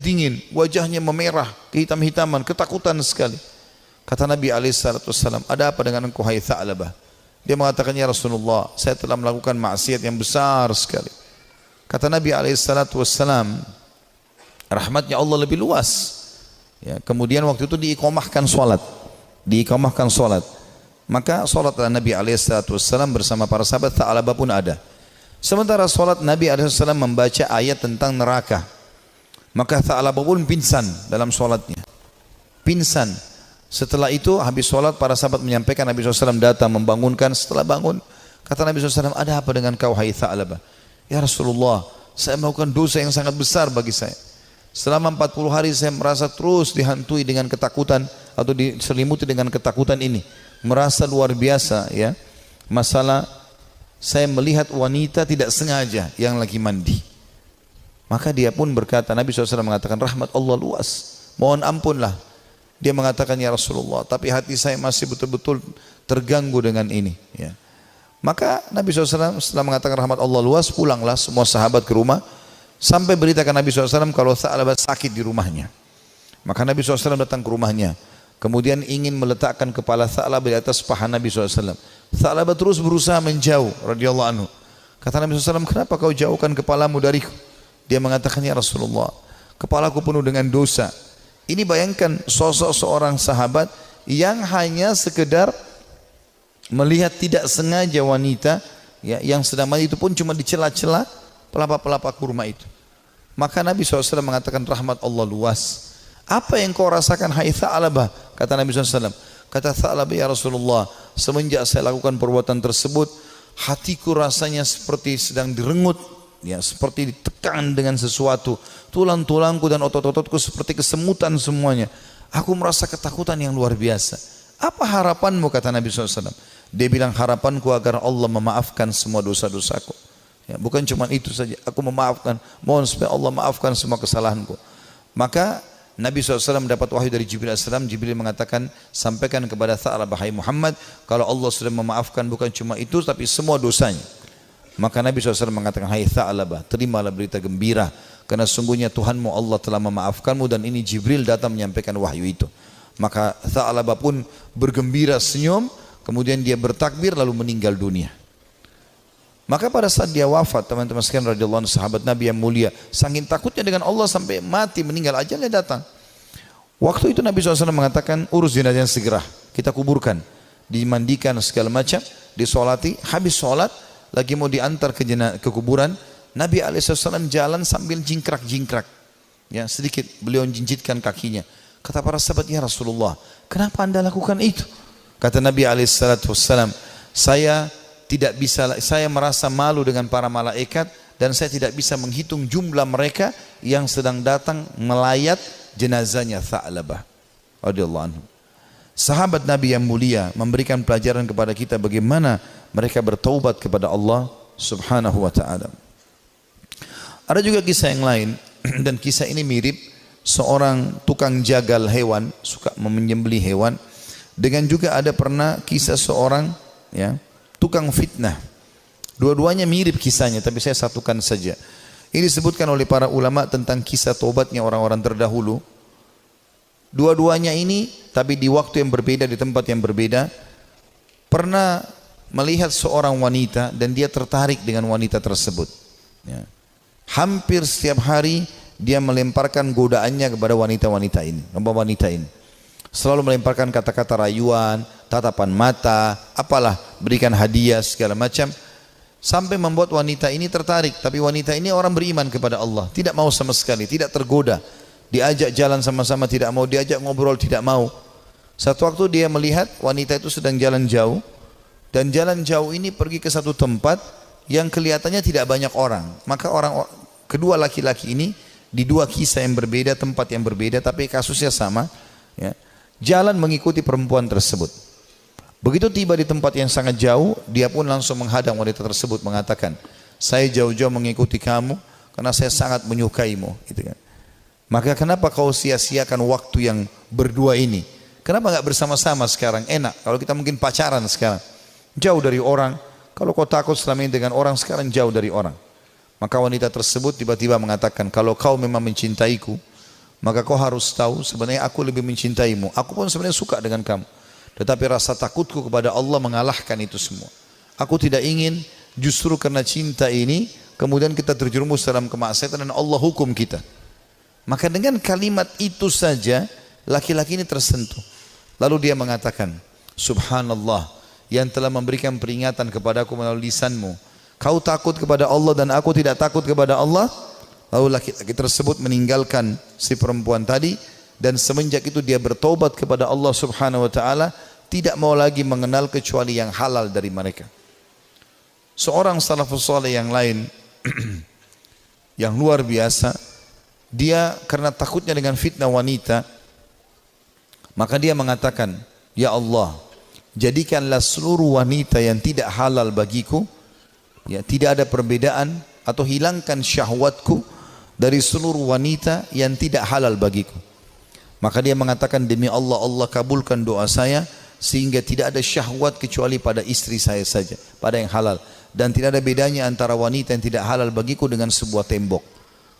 dingin, wajahnya memerah, kehitam-hitaman, ketakutan sekali. Kata Nabi SAW, ada apa dengan engkau hai Tha'labah? Dia mengatakan, ya Rasulullah, saya telah melakukan maksiat yang besar sekali. Kata Nabi SAW, rahmatnya Allah lebih luas. Ya, kemudian waktu itu diiqamahkan solat. Maka solatlah Nabi SAW bersama para sahabat, Tha'labah pun ada. Sementara solat Nabi SAW membaca ayat tentang neraka. Maka Tha'labah pun pingsan dalam solatnya. Pingsan. Setelah itu habis solat para sahabat menyampaikan, Nabi SAW datang membangunkan. Setelah bangun kata Nabi SAW, ada apa dengan kau hai Tha'labah? Ya Rasulullah, saya melakukan dosa yang sangat besar bagi saya. Selama 40 hari saya merasa terus dihantui dengan ketakutan atau diselimuti dengan ketakutan ini. Merasa luar biasa ya. Masalah saya melihat wanita tidak sengaja yang lagi mandi. Maka dia pun berkata, Nabi SAW mengatakan rahmat Allah luas, mohon ampunlah. Dia mengatakan, ya Rasulullah, tapi hati saya masih betul-betul terganggu dengan ini ya. Maka Nabi SAW setelah mengatakan rahmat Allah luas, pulanglah semua sahabat ke rumah. Sampai beritakan Nabi SAW kalau Tha'labah sakit di rumahnya. Maka Nabi SAW datang ke rumahnya. Kemudian ingin meletakkan kepala Tha'labah di atas paha Nabi SAW. Tha'labah terus berusaha menjauh radhiyallahu anhu. Kata Nabi SAW, kenapa kau jauhkan kepalamu dariku? Dia mengatakan, ya Rasulullah, kepalaku penuh dengan dosa. Ini bayangkan sosok seorang sahabat yang hanya sekedar melihat tidak sengaja wanita ya, yang sedang mandi, itu pun cuma di celah-celah pelapa-pelapa kurma itu. Maka Nabi SAW mengatakan rahmat Allah luas. Apa yang kau rasakan hai Tha'labah? Kata Nabi SAW. Kata Tha'labah, ya Rasulullah, semenjak saya lakukan perbuatan tersebut, hatiku rasanya seperti sedang direngut ya, seperti ditekan dengan sesuatu. Tulang-tulangku dan otot-ototku seperti kesemutan semuanya. Aku merasa ketakutan yang luar biasa. Apa harapanmu? Kata Nabi SAW. Dia bilang, harapanku agar Allah memaafkan semua dosa-dosaku ya, bukan cuma itu saja, aku memaafkan, mohon supaya Allah maafkan semua kesalahanku. Maka Nabi SAW mendapat wahyu dari Jibril AS. Jibril mengatakan, sampaikan kepada Tha'labah hai Muhammad, kalau Allah sudah memaafkan bukan cuma itu tapi semua dosanya. Maka Nabi SAW mengatakan, hai Tha'labah, terimalah berita gembira, karena sungguhnya Tuhanmu Allah telah memaafkanmu. Dan ini Jibril datang menyampaikan wahyu itu. Maka Tha'labah pun bergembira, senyum, kemudian dia bertakbir lalu meninggal dunia. Maka pada saat dia wafat, teman-teman sekalian radhiyallahu anhu, sahabat Nabi yang mulia, saking takutnya dengan Allah sampai mati, meninggal, ajalnya datang. Waktu itu Nabi SAW mengatakan, urus jenazahnya segera, kita kuburkan, dimandikan segala macam, disolati. Habis solat lagi mau diantar ke kuburan, Nabi SAW jalan sambil jingkrak-jingkrak ya, sedikit beliau jinjitkan kakinya. Kata para sahabat, ya Rasulullah, kenapa anda lakukan itu? Kata Nabi SAW, saya merasa malu dengan para malaikat dan saya tidak bisa menghitung jumlah mereka yang sedang datang melayat jenazahnya Tha'labah radhiyallahu anhu. Sahabat Nabi yang mulia memberikan pelajaran kepada kita bagaimana mereka bertaubat kepada Allah Subhanahu wa taala. Ada juga kisah yang lain dan kisah ini mirip seorang tukang jagal hewan, suka menyembelih hewan. Dengan juga ada pernah kisah seorang ya, tukang fitnah. Dua-duanya mirip kisahnya, tapi saya satukan saja. Ini disebutkan oleh para ulama tentang kisah tobatnya orang-orang terdahulu. Dua-duanya ini, tapi di waktu yang berbeda, di tempat yang berbeda, pernah melihat seorang wanita dan dia tertarik dengan wanita tersebut. Ya. Hampir setiap hari dia melemparkan godaannya kepada wanita-wanita ini. Selalu melemparkan kata-kata rayuan, tatapan mata, apalah, berikan hadiah segala macam, sampai membuat wanita ini tertarik. Tapi wanita ini orang beriman kepada Allah, tidak mau sama sekali, tidak tergoda. Diajak jalan sama-sama tidak mau, diajak ngobrol tidak mau. Satu waktu dia melihat wanita itu sedang jalan jauh, dan jalan jauh ini pergi ke satu tempat yang kelihatannya tidak banyak orang. Maka kedua laki-laki ini di dua kisah yang berbeda, tempat yang berbeda, tapi kasusnya sama ya, jalan mengikuti perempuan tersebut. Begitu tiba di tempat yang sangat jauh, dia pun langsung menghadang wanita tersebut, mengatakan, saya jauh-jauh mengikuti kamu karena saya sangat menyukaimu gitu kan. Maka kenapa kau sia-siakan waktu yang berdua ini? Kenapa enggak bersama-sama sekarang? Enak kalau kita mungkin pacaran sekarang, jauh dari orang. Kalau kau takut selama ini dengan orang, sekarang jauh dari orang. Maka wanita tersebut tiba-tiba mengatakan, kalau kau memang mencintaiku, Maka kau harus tahu sebenarnya aku lebih mencintaimu. Aku pun sebenarnya suka dengan kamu. Tetapi rasa takutku kepada Allah mengalahkan itu semua. Aku tidak ingin justru karena cinta ini kemudian kita terjerumus dalam kemaksiatan dan Allah hukum kita. Maka dengan kalimat itu saja laki-laki ini tersentuh. Lalu dia mengatakan, Subhanallah yang telah memberikan peringatan kepadaku melalui lisanmu. Kau takut kepada Allah dan aku tidak takut kepada Allah. Lalu laki-laki tersebut meninggalkan si perempuan tadi dan semenjak itu dia bertobat kepada Allah Subhanahu wa taala, tidak mau lagi mengenal kecuali yang halal dari mereka. Seorang salafus saleh yang lain yang luar biasa, dia karena takutnya dengan fitnah wanita, maka dia mengatakan, ya Allah, jadikanlah seluruh wanita yang tidak halal bagiku, ya tidak ada perbedaan, atau hilangkan syahwatku dari seluruh wanita yang tidak halal bagiku. Maka dia mengatakan, demi Allah, Allah kabulkan doa saya sehingga tidak ada syahwat kecuali pada istri saya saja, pada yang halal. Dan tidak ada bedanya antara wanita yang tidak halal bagiku dengan sebuah tembok.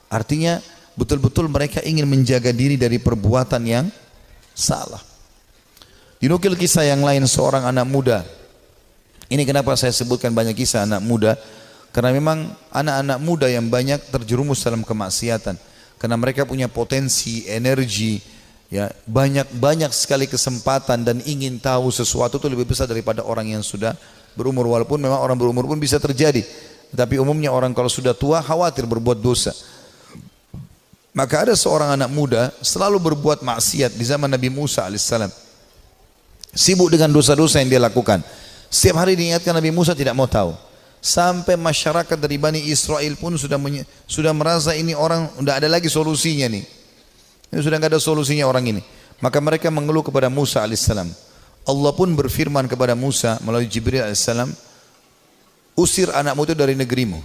Artinya betul-betul mereka ingin menjaga diri dari perbuatan yang salah. Dinukil kisah yang lain seorang anak muda. Ini kenapa saya sebutkan banyak kisah anak muda, karena memang anak-anak muda yang banyak terjerumus dalam kemaksiatan. Karena mereka punya potensi, energi, ya banyak sekali kesempatan dan ingin tahu sesuatu itu lebih besar daripada orang yang sudah berumur. Walaupun memang orang berumur pun bisa terjadi, tapi umumnya orang kalau sudah tua khawatir berbuat dosa. Maka ada seorang anak muda selalu berbuat maksiat di zaman Nabi Musa alaihissalam, sibuk dengan dosa-dosa yang dia lakukan. Setiap hari diingatkan, Nabi Musa tidak mau tahu. Sampai masyarakat dari Bani Israel pun sudah merasa ini orang tidak ada lagi solusinya nih. Ini sudah tidak ada solusinya orang ini. Maka mereka mengeluh kepada Musa alaihissalam. Allah pun berfirman kepada Musa melalui Jibril alaihissalam, usir anakmu itu dari negerimu.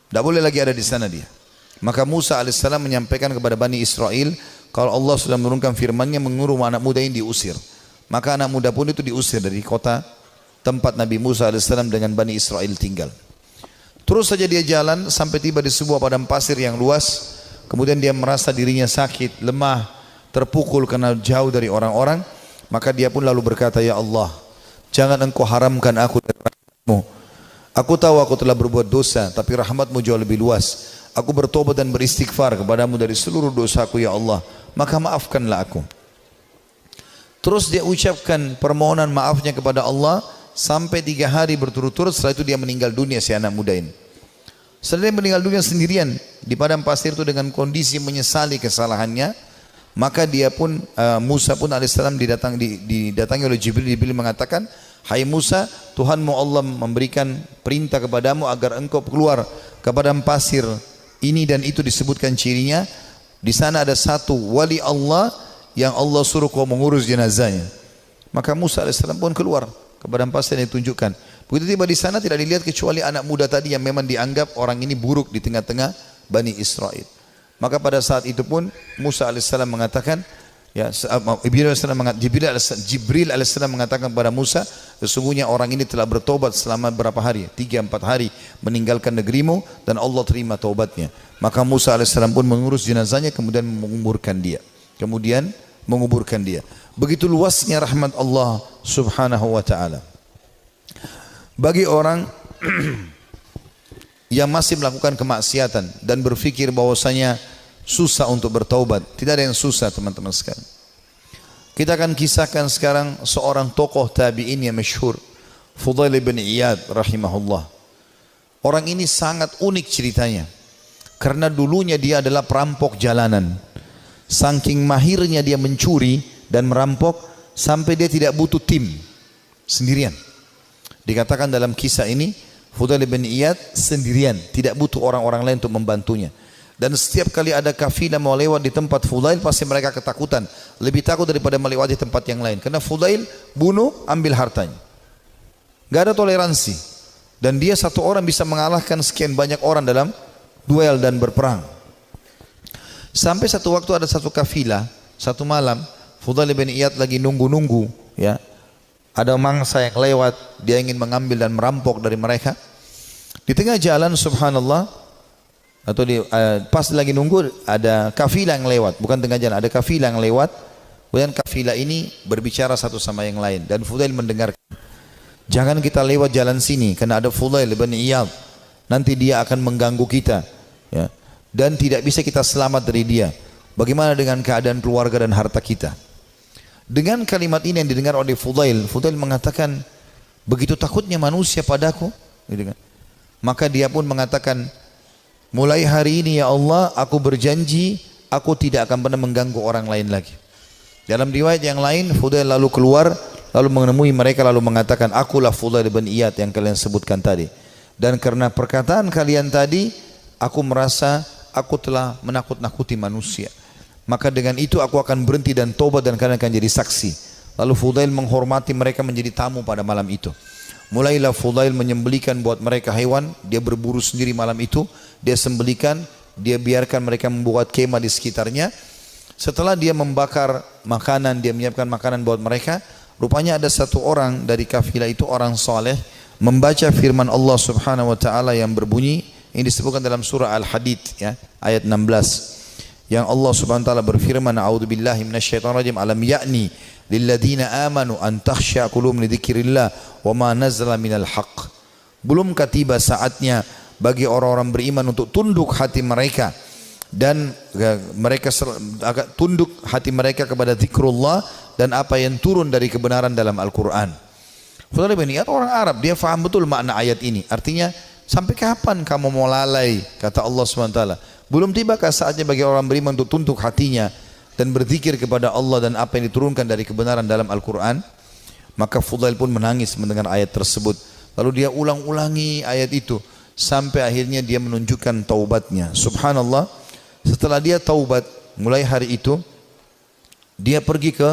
Tidak boleh lagi ada di sana dia. Maka Musa alaihissalam menyampaikan kepada Bani Israel, kalau Allah sudah menurunkan firman-Nya mengurum anak muda ini diusir. Maka anak muda pun itu diusir dari kota tempat Nabi Musa alaihissalam dengan Bani Israel tinggal. Terus saja dia jalan sampai tiba di sebuah padang pasir yang luas. Kemudian dia merasa dirinya sakit, lemah, terpukul karena jauh dari orang-orang. Maka dia pun lalu berkata, ya Allah, jangan engkau haramkan aku dari rahmat-Mu. Aku tahu aku telah berbuat dosa, tapi rahmat-Mu jauh lebih luas. Aku bertobat dan beristighfar kepadamu dari seluruh dosaku ya Allah, maka maafkanlah aku. Terus dia ucapkan permohonan maafnya kepada Allah sampai 3 hari berturut-turut. Setelah itu dia meninggal dunia, si anak muda ini. Setelah dia meninggal dunia sendirian di padang pasir itu dengan kondisi menyesali kesalahannya, maka dia pun Musa pun alaihissalam didatangi oleh Jibril. Jibril mengatakan, hai Musa, Tuhanmu Allah memberikan perintah kepadamu agar engkau keluar ke padang pasir ini dan itu disebutkan cirinya. Di sana ada satu wali Allah yang Allah suruh kau mengurus jenazahnya. Maka Musa alaihissalam pun keluar ke padang pasir yang ditunjukkan. Begitu tiba di sana tidak dilihat kecuali anak muda tadi yang memang dianggap orang ini buruk di tengah-tengah Bani Israel. Maka pada saat itu pun Musa alaihissalam mengatakan, ya, Jibril alaihissalam mengatakan kepada Musa, sesungguhnya orang ini telah bertobat selama berapa hari? 3-4 hari meninggalkan negerimu dan Allah terima taubatnya. Maka Musa alaihissalam pun mengurus jenazahnya kemudian menguburkan dia. Begitu luasnya rahmat Allah subhanahu wa ta'ala. Bagi orang yang masih melakukan kemaksiatan dan berpikir bahwasanya susah untuk bertaubat, tidak ada yang susah teman-teman sekalian. Kita akan kisahkan sekarang seorang tokoh tabi'in yang masyhur, Fudail bin Iyad rahimahullah. Orang ini sangat unik ceritanya, karena dulunya dia adalah perampok jalanan. Saking mahirnya dia mencuri dan merampok sampai dia tidak butuh tim, sendirian. Dikatakan dalam kisah ini, Fudail bin Iyad sendirian, tidak butuh orang-orang lain untuk membantunya. Dan setiap kali ada kafilah mau lewat di tempat Fudail, pasti mereka ketakutan, lebih takut daripada melewati tempat yang lain. Karena Fudail bunuh, ambil hartanya, gak ada toleransi. Dan dia satu orang bisa mengalahkan sekian banyak orang dalam duel dan berperang. Sampai satu waktu ada satu kafilah, satu malam Fudail bin Iyad lagi nunggu-nunggu, ya, ada mangsa yang lewat, dia ingin mengambil dan merampok dari mereka. Di tengah jalan subhanallah, atau pas lagi nunggu ada kafilah yang lewat, bukan tengah jalan, ada kafilah yang lewat. Kemudian kafilah ini berbicara satu sama yang lain dan Fudail mendengarkan. Jangan kita lewat jalan sini karena ada Fudail bin Iyad. Nanti dia akan mengganggu kita, ya. Dan tidak bisa kita selamat dari dia. Bagaimana dengan keadaan keluarga dan harta kita? Dengan kalimat ini yang didengar oleh Fudail, Fudail mengatakan, begitu takutnya manusia padaku, gitu kan. Maka dia pun mengatakan, mulai hari ini ya Allah, aku berjanji aku tidak akan pernah mengganggu orang lain lagi. Dalam riwayat yang lain, Fudail lalu keluar, lalu menemui mereka, lalu mengatakan, akulah Fudail bin Iyad yang kalian sebutkan tadi. Dan karena perkataan kalian tadi, aku merasa aku telah menakut-nakuti manusia. Maka dengan itu aku akan berhenti dan tobat dan kalian akan jadi saksi. Lalu Fudail menghormati mereka menjadi tamu pada malam itu. Mulailah Fudail menyembelikan buat mereka hewan, dia berburu sendiri malam itu, dia sembelikan, dia biarkan mereka membuat kemah di sekitarnya. Setelah dia membakar makanan, dia menyiapkan makanan buat mereka, rupanya ada satu orang dari kafilah itu, orang saleh, membaca firman Allah Subhanahu wa taala yang berbunyi, ini disebutkan dalam surah Al-Hadid, ya, ayat 16. Yang Allah Subhanahu wa taala berfirman, a'udzubillahi minasyaitonirrajim, alam ya'ni lilladzina amanu an takhsha qulubuhum li dzikrillah wa ma nazala minal haqq. Belumkah tiba saatnya bagi orang-orang beriman untuk tunduk hati mereka dan mereka agak tunduk hati mereka kepada zikrullah dan apa yang turun dari kebenaran dalam Al-Quran. Fudail bin Iyad orang Arab, dia faham betul makna ayat ini. Artinya, sampai kapan kamu mau lalai, kata Allah SWT. Belum tibakah saatnya bagi orang beriman untuk tunduk hatinya dan berzikir kepada Allah dan apa yang diturunkan dari kebenaran dalam Al-Quran? Maka Fudail pun menangis mendengar ayat tersebut. Lalu dia ulang-ulangi ayat itu sampai akhirnya dia menunjukkan taubatnya. Subhanallah, setelah dia taubat, mulai hari itu dia pergi ke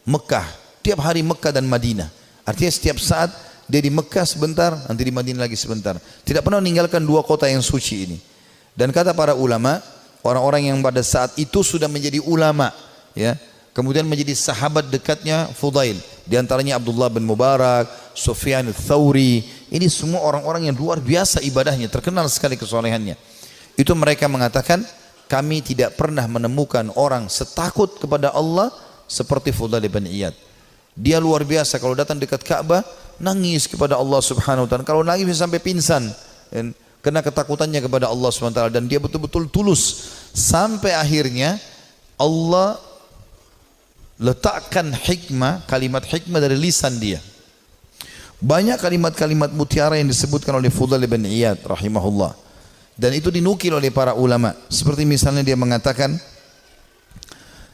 Mekah. Tiap hari Mekah dan Madinah. Artinya setiap saat dia di Mekah sebentar, nanti di Madinah lagi sebentar. Tidak pernah meninggalkan dua kota yang suci ini. Dan kata para ulama, orang-orang yang pada saat itu sudah menjadi ulama, ya, kemudian menjadi sahabat dekatnya Fudail. Di antaranya Abdullah bin Mubarak, Sufyan al-Thawri. Ini semua orang-orang yang luar biasa ibadahnya, terkenal sekali kesolehannya. Itu mereka mengatakan, kami tidak pernah menemukan orang setakut kepada Allah seperti Fudail bin Iyad. Dia luar biasa, kalau datang dekat Ka'bah nangis kepada Allah Subhanahu wa taala. Kalau nangis bisa sampai pingsan karena ketakutannya kepada Allah Subhanahu wa taala, dan dia betul-betul tulus sampai akhirnya Allah letakkan hikmah, kalimat hikmah dari lisan dia. Banyak kalimat-kalimat mutiara yang disebutkan oleh Fudail bin Iyad rahimahullah. Dan itu dinukil oleh para ulama. Seperti misalnya dia mengatakan,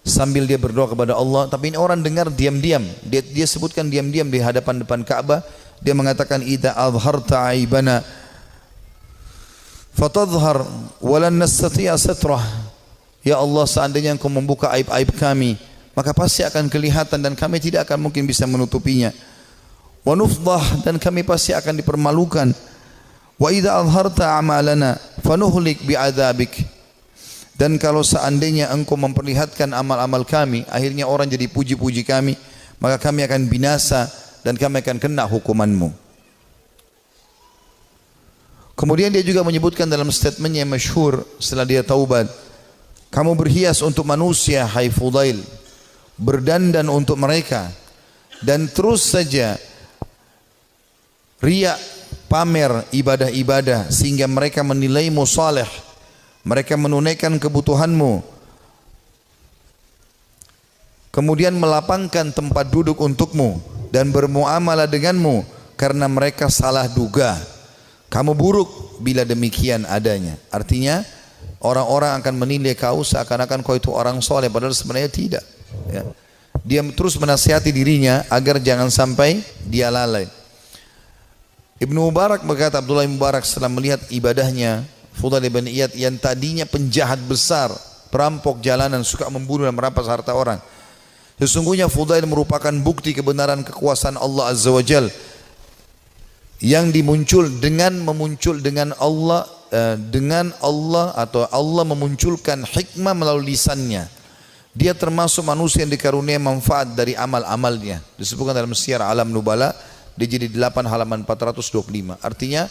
sambil dia berdoa kepada Allah, tapi ini orang dengar diam-diam. Dia sebutkan diam-diam di hadapan depan Ka'bah. Dia mengatakan, idza azharta aibana fatadhhar walan nastati'a satrah. Ya Allah, seandainya Engkau membuka aib-aib kami, maka pasti akan kelihatan dan kami tidak akan mungkin bisa menutupinya. Wa nufdah, dan kami pasti akan dipermalukan. Wa idza azharta a'malana fanuhlik bi'adzabik. Dan kalau seandainya Engkau memperlihatkan amal-amal kami, akhirnya orang jadi puji-puji kami, maka kami akan binasa dan kami akan kena hukuman-Mu. Kemudian dia juga menyebutkan dalam statementnya yang masyhur setelah dia taubat, kamu berhias untuk manusia, hai Fudail, berdandan untuk mereka, dan terus saja riya, pamer ibadah-ibadah sehingga mereka menilaimu saleh, mereka menunaikan kebutuhanmu, kemudian melapangkan tempat duduk untukmu dan bermuamalah denganmu karena mereka salah duga. Kamu buruk bila demikian adanya. Artinya orang-orang akan menilai kau seakan-akan kau itu orang soleh, padahal sebenarnya tidak, ya. Dia terus menasihati dirinya agar jangan sampai dia lalai. Ibnu Mubarak berkata, Abdullah bin Mubarak setelah melihat ibadahnya Fudail bin Iyad yang tadinya penjahat besar, perampok jalanan, suka membunuh dan merampas harta orang, sesungguhnya Fudail merupakan bukti kebenaran kekuasaan Allah Azza wa Jal yang memuncul dengan Allah atau Allah memunculkan hikmah melalui lisannya. Dia termasuk manusia yang dikaruniai manfaat dari amal-amalnya. Disebutkan dalam Syiar Alam Nubala, dia jadi 8 halaman 425. Artinya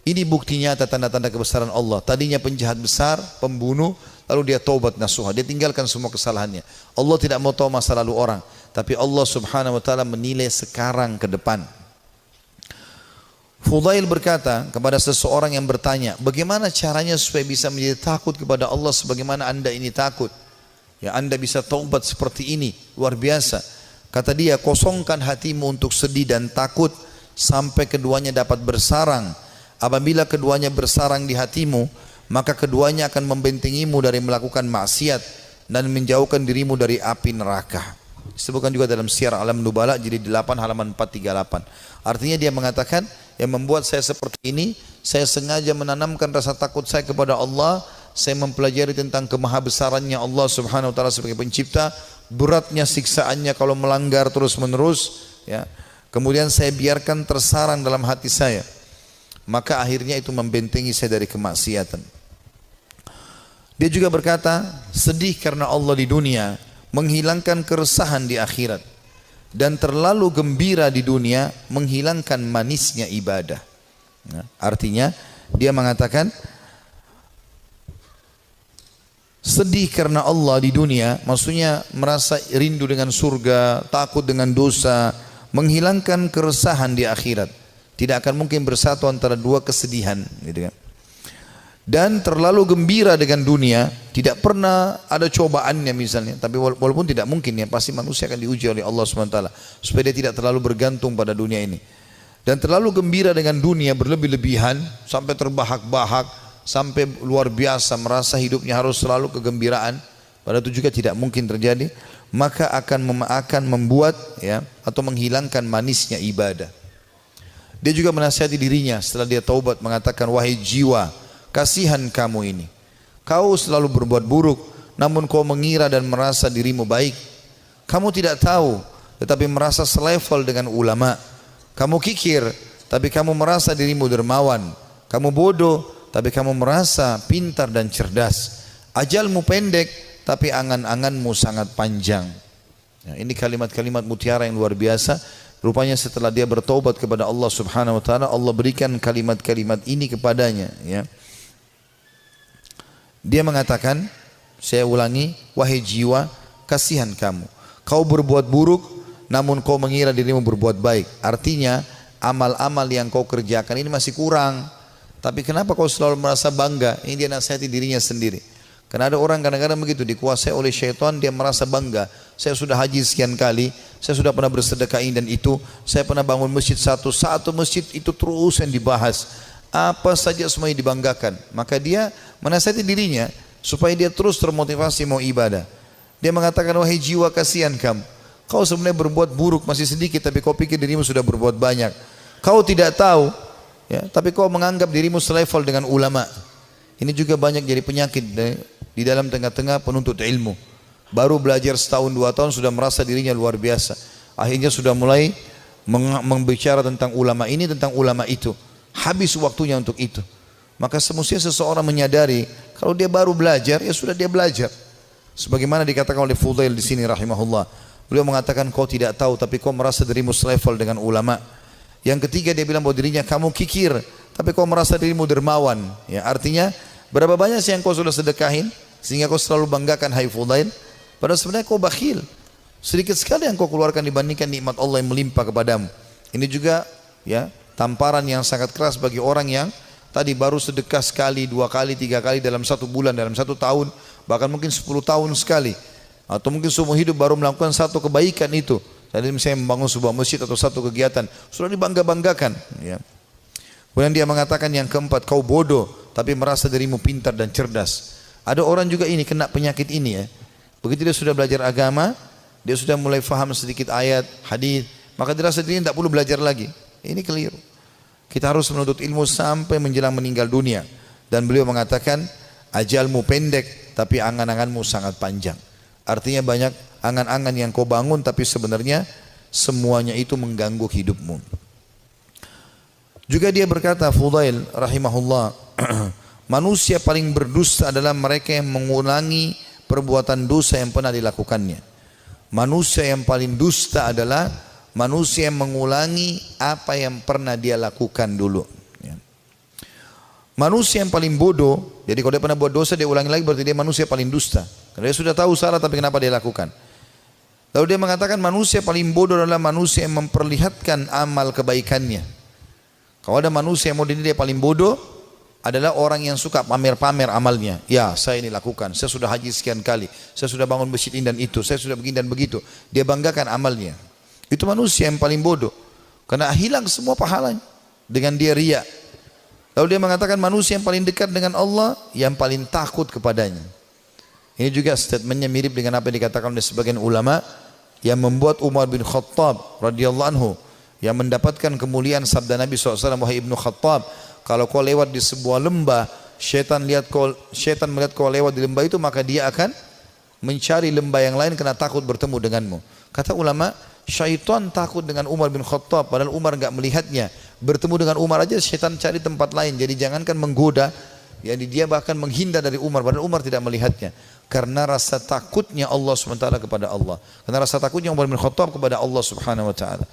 Ini bukti nyata tanda-tanda kebesaran Allah. Tadinya penjahat besar, pembunuh, lalu dia taubat nasuha, dia tinggalkan semua kesalahannya. Allah tidak mau tahu masa lalu orang, tapi Allah subhanahu wa ta'ala menilai sekarang ke depan. Fudail berkata kepada seseorang yang bertanya, bagaimana caranya supaya bisa menjadi takut kepada Allah sebagaimana anda ini takut? Ya, anda bisa taubat seperti ini, luar biasa. Kata dia, kosongkan hatimu untuk sedih dan takut sampai keduanya dapat bersarang. Apabila keduanya bersarang di hatimu, maka keduanya akan membentengimu dari melakukan maksiat dan menjauhkan dirimu dari api neraka. Disebutkan juga dalam Syiar Alam Nubala jilid 8 halaman 438. Artinya dia mengatakan, yang membuat saya seperti ini, saya sengaja menanamkan rasa takut saya kepada Allah. Saya mempelajari tentang kemahabesarannya Allah subhanahu wa ta'ala sebagai pencipta, beratnya siksaannya kalau melanggar terus menerus, ya. Kemudian saya biarkan tersarang dalam hati saya, maka akhirnya itu membentengi saya dari kemaksiatan. Dia juga berkata, sedih karena Allah di dunia menghilangkan keresahan di akhirat, dan terlalu gembira di dunia menghilangkan manisnya ibadah. Nah, artinya dia mengatakan sedih karena Allah di dunia, maksudnya merasa rindu dengan surga, takut dengan dosa, menghilangkan keresahan di akhirat. Tidak akan mungkin bersatu antara dua kesedihan, gitu kan. Dan terlalu gembira dengan dunia, tidak pernah ada cobaannya misalnya, tapi walaupun tidak mungkin ya, pasti manusia akan diuji oleh Allah SWT supaya dia tidak terlalu bergantung pada dunia ini. Dan terlalu gembira dengan dunia berlebih-lebihan sampai terbahak-bahak, sampai luar biasa merasa hidupnya harus selalu kegembiraan, padahal itu juga tidak mungkin terjadi, maka akan membuat ya, atau menghilangkan manisnya ibadah. Dia juga menasihati dirinya setelah dia taubat, mengatakan, wahai jiwa, kasihan kamu ini. Kau selalu berbuat buruk, namun kau mengira dan merasa dirimu baik. Kamu tidak tahu, tetapi merasa selevel dengan ulama. Kamu kikir, tapi kamu merasa dirimu dermawan. Kamu bodoh, tapi kamu merasa pintar dan cerdas. Ajalmu pendek, tapi angan-anganmu sangat panjang. Ya, ini kalimat-kalimat mutiara yang luar biasa. Rupanya setelah dia bertaubat kepada Allah subhanahu wa ta'ala, Allah berikan kalimat-kalimat ini kepadanya. Ya. Dia mengatakan, saya ulangi, wahai jiwa, kasihan kamu. Kau berbuat buruk, namun kau mengira dirimu berbuat baik. Artinya, amal-amal yang kau kerjakan ini masih kurang. Tapi kenapa kau selalu merasa bangga? Ini dia nasihati dirinya sendiri. Karena ada orang kadang-kadang begitu, dikuasai oleh syaitan, dia merasa bangga. Saya sudah haji sekian kali, saya sudah pernah bersedekah ini dan itu, saya pernah bangun masjid satu masjid itu terus yang dibahas. Apa saja semuanya dibanggakan. Maka dia menasihati dirinya supaya dia terus termotivasi mau ibadah. Dia mengatakan, wahai jiwa, kasihan kamu. Kau sebenarnya berbuat buruk masih sedikit, tapi kau pikir dirimu sudah berbuat banyak. Kau tidak tahu, ya, tapi kau menganggap dirimu selevel dengan ulama. Ini juga banyak jadi penyakit di dalam tengah-tengah penuntut ilmu. Baru belajar setahun 2 tahun sudah merasa dirinya luar biasa. Akhirnya sudah mulai membicara tentang ulama ini, tentang ulama itu. Habis waktunya untuk itu. Maka semestinya seseorang menyadari kalau dia baru belajar, ya sudah dia belajar. Sebagaimana dikatakan oleh Fudail di sini rahimahullah. Beliau mengatakan, kau tidak tahu tapi kau merasa dirimu selevel dengan ulama. Yang ketiga dia bilang bahwa dirinya, kamu kikir tapi kau merasa dirimu dermawan. Ya, artinya berapa banyak sih yang kau sudah sedekahin sehingga kau selalu banggakan, hai Fudail, padahal sebenarnya kau bakhil. Sedikit sekali yang kau keluarkan dibandingkan nikmat Allah yang melimpah kepadamu. Ini juga ya tamparan yang sangat keras bagi orang yang tadi baru sedekah sekali, 2 kali, 3 kali dalam 1 bulan, dalam 1 tahun, bahkan mungkin 10 tahun sekali, atau mungkin seumur hidup baru melakukan 1 kebaikan itu. Jadi misalnya membangun sebuah masjid atau 1 kegiatan, sudah dibangga-banggakan. Ya. Kemudian dia mengatakan yang keempat, kau bodoh tapi merasa dirimu pintar dan cerdas. Ada orang juga ini kena penyakit ini ya. Begitu dia sudah belajar agama, dia sudah mulai faham sedikit ayat, hadis, maka dia rasa dirinya tidak perlu belajar lagi. Ini keliru. Kita harus menuntut ilmu sampai menjelang meninggal dunia. Dan beliau mengatakan, ajalmu pendek tapi angan-anganmu sangat panjang. Artinya banyak angan-angan yang kau bangun tapi sebenarnya semuanya itu mengganggu hidupmu. Juga dia berkata, Fudail rahimahullah, manusia paling berdusta adalah mereka yang mengulangi perbuatan dosa yang pernah dilakukannya. Manusia yang paling dusta adalah manusia yang mengulangi apa yang pernah dia lakukan dulu. Manusia yang paling bodoh, jadi kalau dia pernah buat dosa dia ulangi lagi berarti dia manusia paling dusta. Karena dia sudah tahu salah tapi kenapa dia lakukan. Lalu dia mengatakan manusia paling bodoh adalah manusia yang memperlihatkan amal kebaikannya. Kalau ada manusia yang mau dinilai paling bodoh adalah orang yang suka pamer-pamer amalnya. Ya, saya ini lakukan, saya sudah haji sekian kali, saya sudah bangun masjid ini dan itu, saya sudah begini dan begitu. Dia banggakan amalnya. Itu manusia yang paling bodoh. Karena hilang semua pahalanya dengan dia riya. Lalu dia mengatakan manusia yang paling dekat dengan Allah yang paling takut kepadanya. Ini juga statementnya mirip dengan apa yang dikatakan oleh sebagian ulama yang membuat Umar bin Khattab radhiyallahu anhu yang mendapatkan kemuliaan sabda Nabi SAW, wahai Ibnu Khattab, kalau kau lewat di sebuah lembah, syaitan melihat kau lewat di lembah itu, maka dia akan mencari lembah yang lain karena takut bertemu denganmu. Kata ulama, syaitan takut dengan Umar bin Khattab padahal Umar enggak melihatnya. Bertemu dengan Umar aja syaitan cari tempat lain. Jadi jangankan menggoda, jadi dia bahkan menghindar dari Umar padahal Umar tidak melihatnya. Karena rasa takutnya Allah SWT kepada Allah. Karena rasa takutnya Umar bin Khattab kepada Allah Subhanahu wa taala.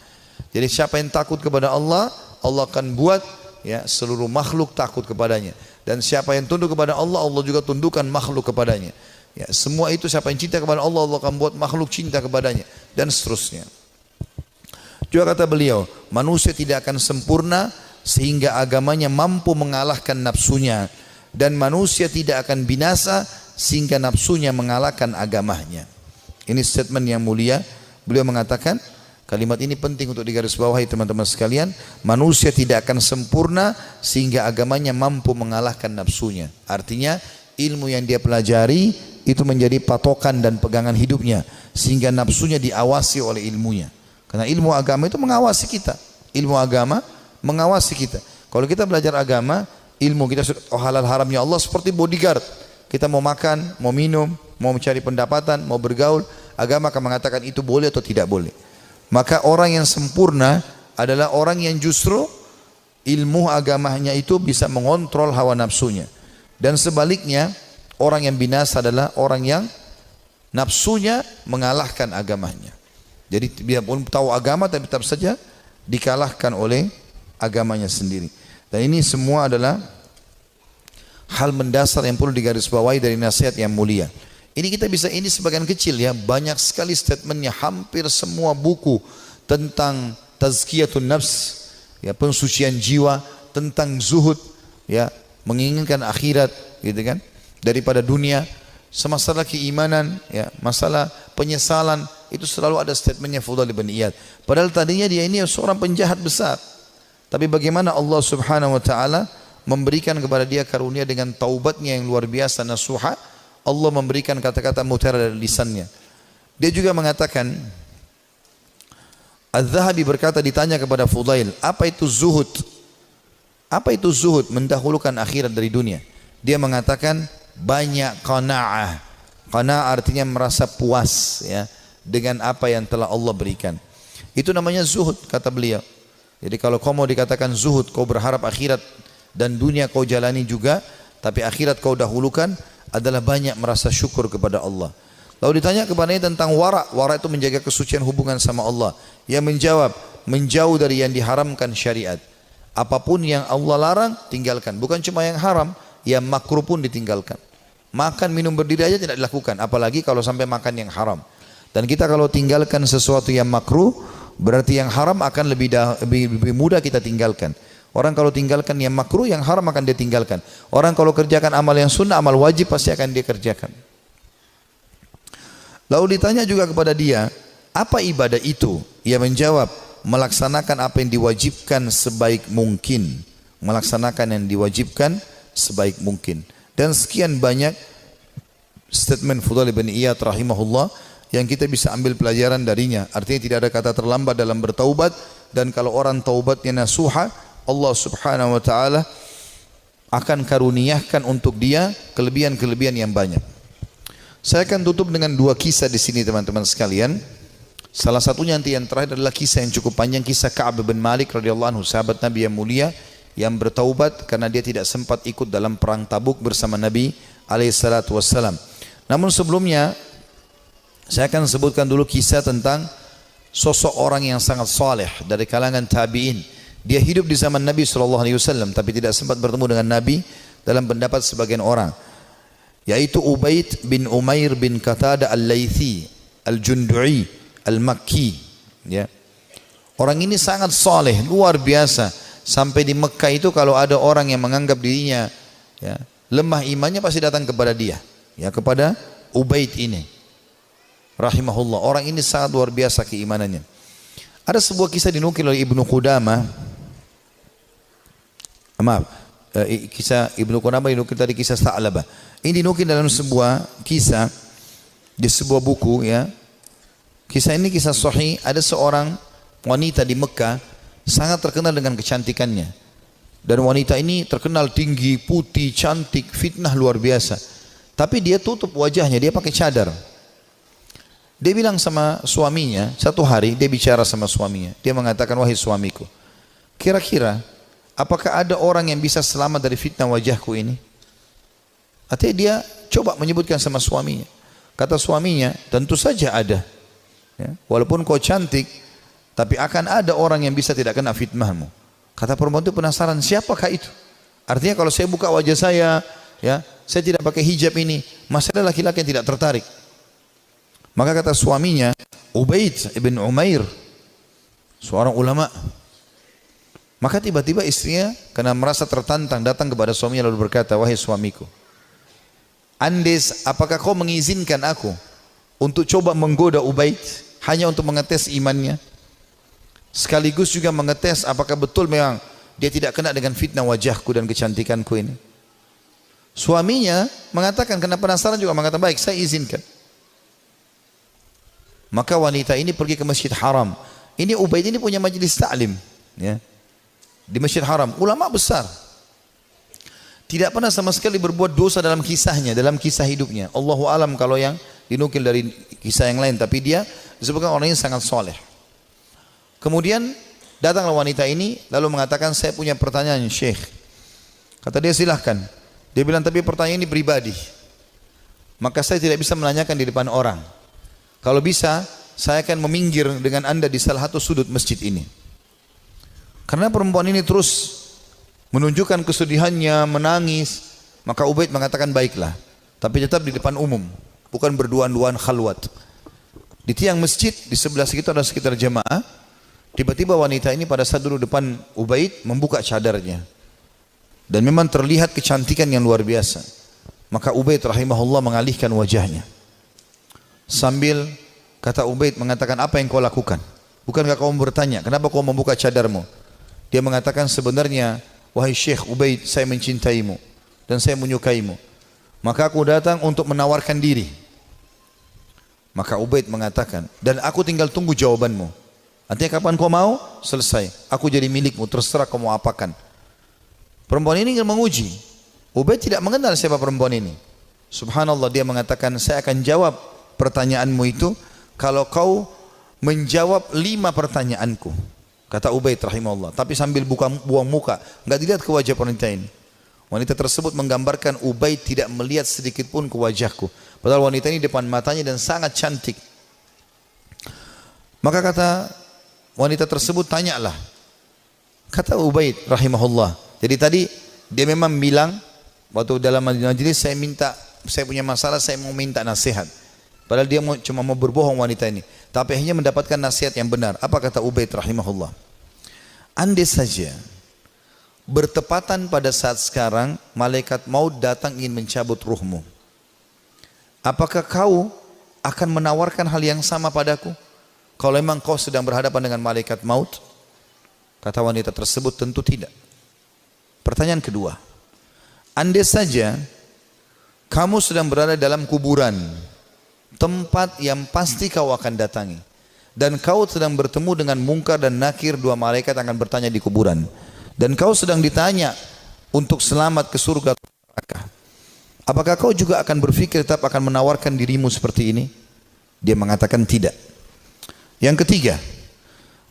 Jadi siapa yang takut kepada Allah, Allah akan buat ya seluruh makhluk takut kepadanya. Dan siapa yang tunduk kepada Allah, Allah juga tundukkan makhluk kepadanya. Ya, semua itu siapa yang cinta kepada Allah, Allah akan buat makhluk cinta kepadanya dan seterusnya. Juga kata beliau, manusia tidak akan sempurna sehingga agamanya mampu mengalahkan nafsunya, dan manusia tidak akan binasa sehingga nafsunya mengalahkan agamanya. Ini statement yang mulia. Beliau mengatakan kalimat ini penting untuk digarisbawahi teman-teman sekalian. Manusia tidak akan sempurna sehingga agamanya mampu mengalahkan nafsunya. Artinya ilmu yang dia pelajari itu menjadi patokan dan pegangan hidupnya sehingga nafsunya diawasi oleh ilmunya. Karena ilmu agama itu mengawasi kita. Ilmu agama mengawasi kita. Kalau kita belajar agama, ilmu kita sudah halal haramnya Allah seperti bodyguard. Kita mau makan, mau minum, mau mencari pendapatan, mau bergaul, agama akan mengatakan itu boleh atau tidak boleh. Maka orang yang sempurna adalah orang yang justru ilmu agamanya itu bisa mengontrol hawa nafsunya. Dan sebaliknya, orang yang binasa adalah orang yang nafsunya mengalahkan agamanya. Jadi dia pun tahu agama tapi tetap saja dikalahkan oleh agamanya sendiri. Dan ini semua adalah hal mendasar yang perlu digarisbawahi dari nasihat yang mulia. Ini kita bisa, ini sebagian kecil ya, banyak sekali statementnya, hampir semua buku tentang tazkiyatun nafs, ya, pensucian jiwa, tentang zuhud, ya, menginginkan akhirat, gitu kan, daripada dunia, masalah keimanan, ya, masalah penyesalan, itu selalu ada statementnya Fudail bin Iyad. Padahal tadinya dia ini seorang penjahat besar, tapi bagaimana Allah Subhanahu wa taala memberikan kepada dia karunia dengan taubatnya yang luar biasa nasuha. Allah memberikan kata-kata mutiara dari lisannya. Dia juga mengatakan, Az-Zahabi berkata, ditanya kepada Fudail, apa itu zuhud? Apa itu zuhud? Mendahulukan akhirat dari dunia. Dia mengatakan banyak qanaah. Qanaah artinya merasa puas, ya, dengan apa yang telah Allah berikan. Itu namanya zuhud, kata beliau. Jadi kalau kau mau dikatakan zuhud, kau berharap akhirat dan dunia kau jalani juga, tapi akhirat kau dahulukan, adalah banyak merasa syukur kepada Allah. Lalu ditanya kepadanya tentang wara. Wara itu menjaga kesucian hubungan sama Allah. Ia menjawab, menjauh dari yang diharamkan syariat. Apapun yang Allah larang, tinggalkan. Bukan cuma yang haram, yang makruh pun ditinggalkan. Makan, minum, berdiri aja tidak dilakukan, apalagi kalau sampai makan yang haram. Dan kita kalau tinggalkan sesuatu yang makruh, berarti yang haram akan lebih mudah kita tinggalkan. Orang kalau tinggalkan yang makruh, yang haram akan dia tinggalkan. Orang kalau kerjakan amal yang sunnah, amal wajib pasti akan dia kerjakan. Lalu ditanya juga kepada dia, apa ibadah itu? Ia menjawab, melaksanakan apa yang diwajibkan sebaik mungkin. Melaksanakan yang diwajibkan sebaik mungkin. Dan sekian banyak statement Fudail bin Iyad rahimahullah yang kita bisa ambil pelajaran darinya. Artinya tidak ada kata terlambat dalam bertaubat, dan kalau orang taubatnya nasuha, Allah Subhanahu wa taala akan karuniakan untuk dia kelebihan-kelebihan yang banyak. Saya akan tutup dengan dua kisah di sini teman-teman sekalian. Salah satunya nanti yang terakhir adalah kisah yang cukup panjang, kisah Ka'ab bin Malik radhiyallahu anhu, sahabat Nabi yang mulia yang bertaubat karena dia tidak sempat ikut dalam perang Tabuk bersama Nabi alaihi salatu wassalam. Namun sebelumnya saya akan sebutkan dulu kisah tentang sosok orang yang sangat saleh dari kalangan tabi'in Dia hidup di zaman Nabi SAW tapi tidak sempat bertemu dengan Nabi dalam pendapat sebagian orang, yaitu Ubaid bin Umair bin Qatada al-Laythi al-Jundu'i al-Makki. Ya. Orang ini sangat saleh, luar biasa. Sampai di Mekah itu kalau ada orang yang menganggap dirinya ya, lemah imannya pasti datang kepada dia, ya, kepada Ubaid ini. Rahimahullah. Orang ini sangat luar biasa keimanannya. Ada sebuah kisah dinukil oleh Ibnu Qudamah. Kisah Ibnu Qudamah dinukil tadi kisah Tha'labah. Ini dinukil dalam sebuah kisah di sebuah buku, ya. Kisah ini kisah sahih. Ada seorang wanita di Mekah sangat terkenal dengan kecantikannya. Dan wanita ini terkenal tinggi, putih, cantik, fitnah luar biasa. Tapi dia tutup wajahnya, dia pakai cadar. Dia bilang sama suaminya, satu hari dia bicara sama suaminya. Dia mengatakan, wahai suamiku, kira-kira apakah ada orang yang bisa selamat dari fitnah wajahku ini? Artinya dia coba menyebutkan sama suaminya. Kata suaminya, tentu saja ada. Ya, walaupun kau cantik, tapi akan ada orang yang bisa tidak kena fitnahmu. Kata perempuan itu penasaran, siapakah itu? Artinya kalau saya buka wajah saya, ya, saya tidak pakai hijab ini, masih ada laki-laki yang tidak tertarik. Maka kata suaminya, Ubaid ibn Umair, seorang ulama. Maka tiba-tiba istrinya karena merasa tertantang datang kepada suaminya lalu berkata, wahai suamiku, Andes, apakah kau mengizinkan aku untuk coba menggoda Ubaid hanya untuk mengetes imannya? Sekaligus juga mengetes apakah betul memang dia tidak kena dengan fitnah wajahku dan kecantikanku ini. Suaminya mengatakan, karena penasaran juga mengatakan, baik, saya izinkan. Maka wanita ini pergi ke Masjid Haram. Ini Ubaid ini punya majlis ta'lim, ya, di Masjid Haram. Ulama besar. Tidak pernah sama sekali berbuat dosa dalam kisahnya, dalam kisah hidupnya. Allahu alam kalau yang dinukil dari kisah yang lain. Tapi dia disebutkan orangnya sangat soleh. Kemudian datanglah wanita ini lalu mengatakan, saya punya pertanyaan Syekh. Kata dia, silahkan. Dia bilang, tapi pertanyaan ini pribadi, maka saya tidak bisa menanyakan di depan orang. Kalau bisa saya akan meminggir dengan anda di salah satu sudut masjid ini. Karena perempuan ini terus menunjukkan kesedihannya, menangis. Maka Ubaid mengatakan, baiklah, tapi tetap di depan umum, bukan berduaan-duaan khalwat. Di tiang masjid di sebelah situ ada sekitar jemaah. Tiba-tiba wanita ini pada saat duduk depan Ubaid membuka cadarnya, dan memang terlihat kecantikan yang luar biasa. Maka Ubaid rahimahullah mengalihkan wajahnya. Sambil kata Ubaid mengatakan, apa yang kau lakukan? Bukankah kau bertanya, kenapa kau membuka cadarmu? Dia mengatakan, sebenarnya wahai Syekh Ubaid, saya mencintaimu dan saya menyukaimu. Maka aku datang untuk menawarkan diri. Maka Ubaid mengatakan, dan aku tinggal tunggu jawabanmu. Artinya kapan kau mau? Selesai, aku jadi milikmu, terserah kau mau apakan. Perempuan ini ingin menguji. Ubaid tidak mengenal siapa perempuan ini. Subhanallah, dia mengatakan, saya akan jawab pertanyaanmu itu kalau kau menjawab 5 pertanyaanku. Kata Ubaid rahimahullah, tapi sambil buang muka, enggak dilihat ke wajah wanita ini. Wanita tersebut menggambarkan Ubaid tidak melihat sedikit pun ke wajahku. Padahal wanita ini depan matanya dan sangat cantik. Maka kata wanita tersebut, tanyalah. Kata Ubaid rahimahullah, jadi tadi dia memang bilang waktu dalam majelis, saya punya masalah, saya mau minta nasihat. Padahal dia cuma mau berbohong wanita ini, tapi akhirnya mendapatkan nasihat yang benar. Apa kata Ubaid rahimahullah? Andai saja bertepatan pada saat sekarang malaikat maut datang ingin mencabut ruhmu, apakah kau akan menawarkan hal yang sama padaku? Kalau memang kau sedang berhadapan dengan malaikat maut? Kata wanita tersebut, tentu tidak. Pertanyaan kedua, andai saja kamu sedang berada dalam kuburan, tempat yang pasti kau akan datangi, dan kau sedang bertemu dengan Munkar dan Nakir, 2 malaikat akan bertanya di kuburan, dan kau sedang ditanya untuk selamat ke surga atau neraka, apakah kau juga akan berpikir tetap akan menawarkan dirimu seperti ini? Dia mengatakan tidak. Yang ketiga,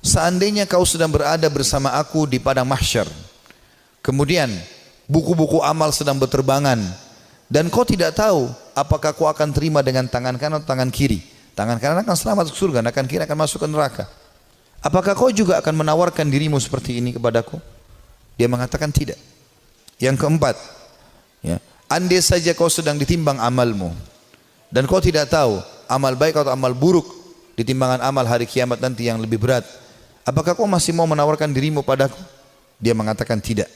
seandainya kau sedang berada bersama aku di padang mahsyar, kemudian buku-buku amal sedang berterbangan, dan kau tidak tahu apakah kau akan terima dengan tangan kanan atau tangan kiri. Tangan kanan akan selamat ke surga, tangan kiri akan masuk ke neraka. apakah kau juga akan menawarkan dirimu seperti ini kepadaku? Dia mengatakan tidak. Yang keempat, ya, andai saja kau sedang ditimbang amalmu dan kau tidak tahu amal baik atau amal buruk di timbangan amal hari kiamat nanti yang lebih berat, apakah kau masih mau menawarkan dirimu padaku? Dia mengatakan tidak.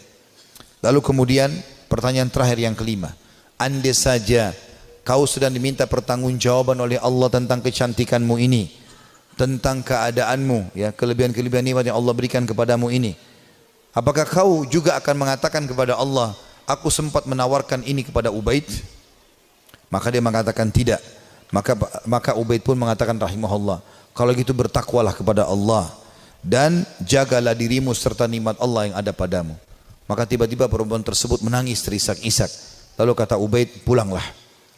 Lalu kemudian pertanyaan terakhir yang kelima, andai saja kau sedang diminta pertanggungjawaban oleh Allah tentang kecantikanmu ini, tentang keadaanmu, ya, kelebihan-kelebihan nikmat yang Allah berikan kepadamu ini, apakah kau juga akan mengatakan kepada Allah, aku sempat menawarkan ini kepada Ubaid? Maka dia mengatakan tidak. Maka Ubaid pun mengatakan rahimahullah, kalau gitu bertakwalah kepada Allah dan jagalah dirimu serta nikmat Allah yang ada padamu. Maka tiba-tiba perempuan tersebut menangis terisak-isak. Lalu kata Ubaid, pulanglah.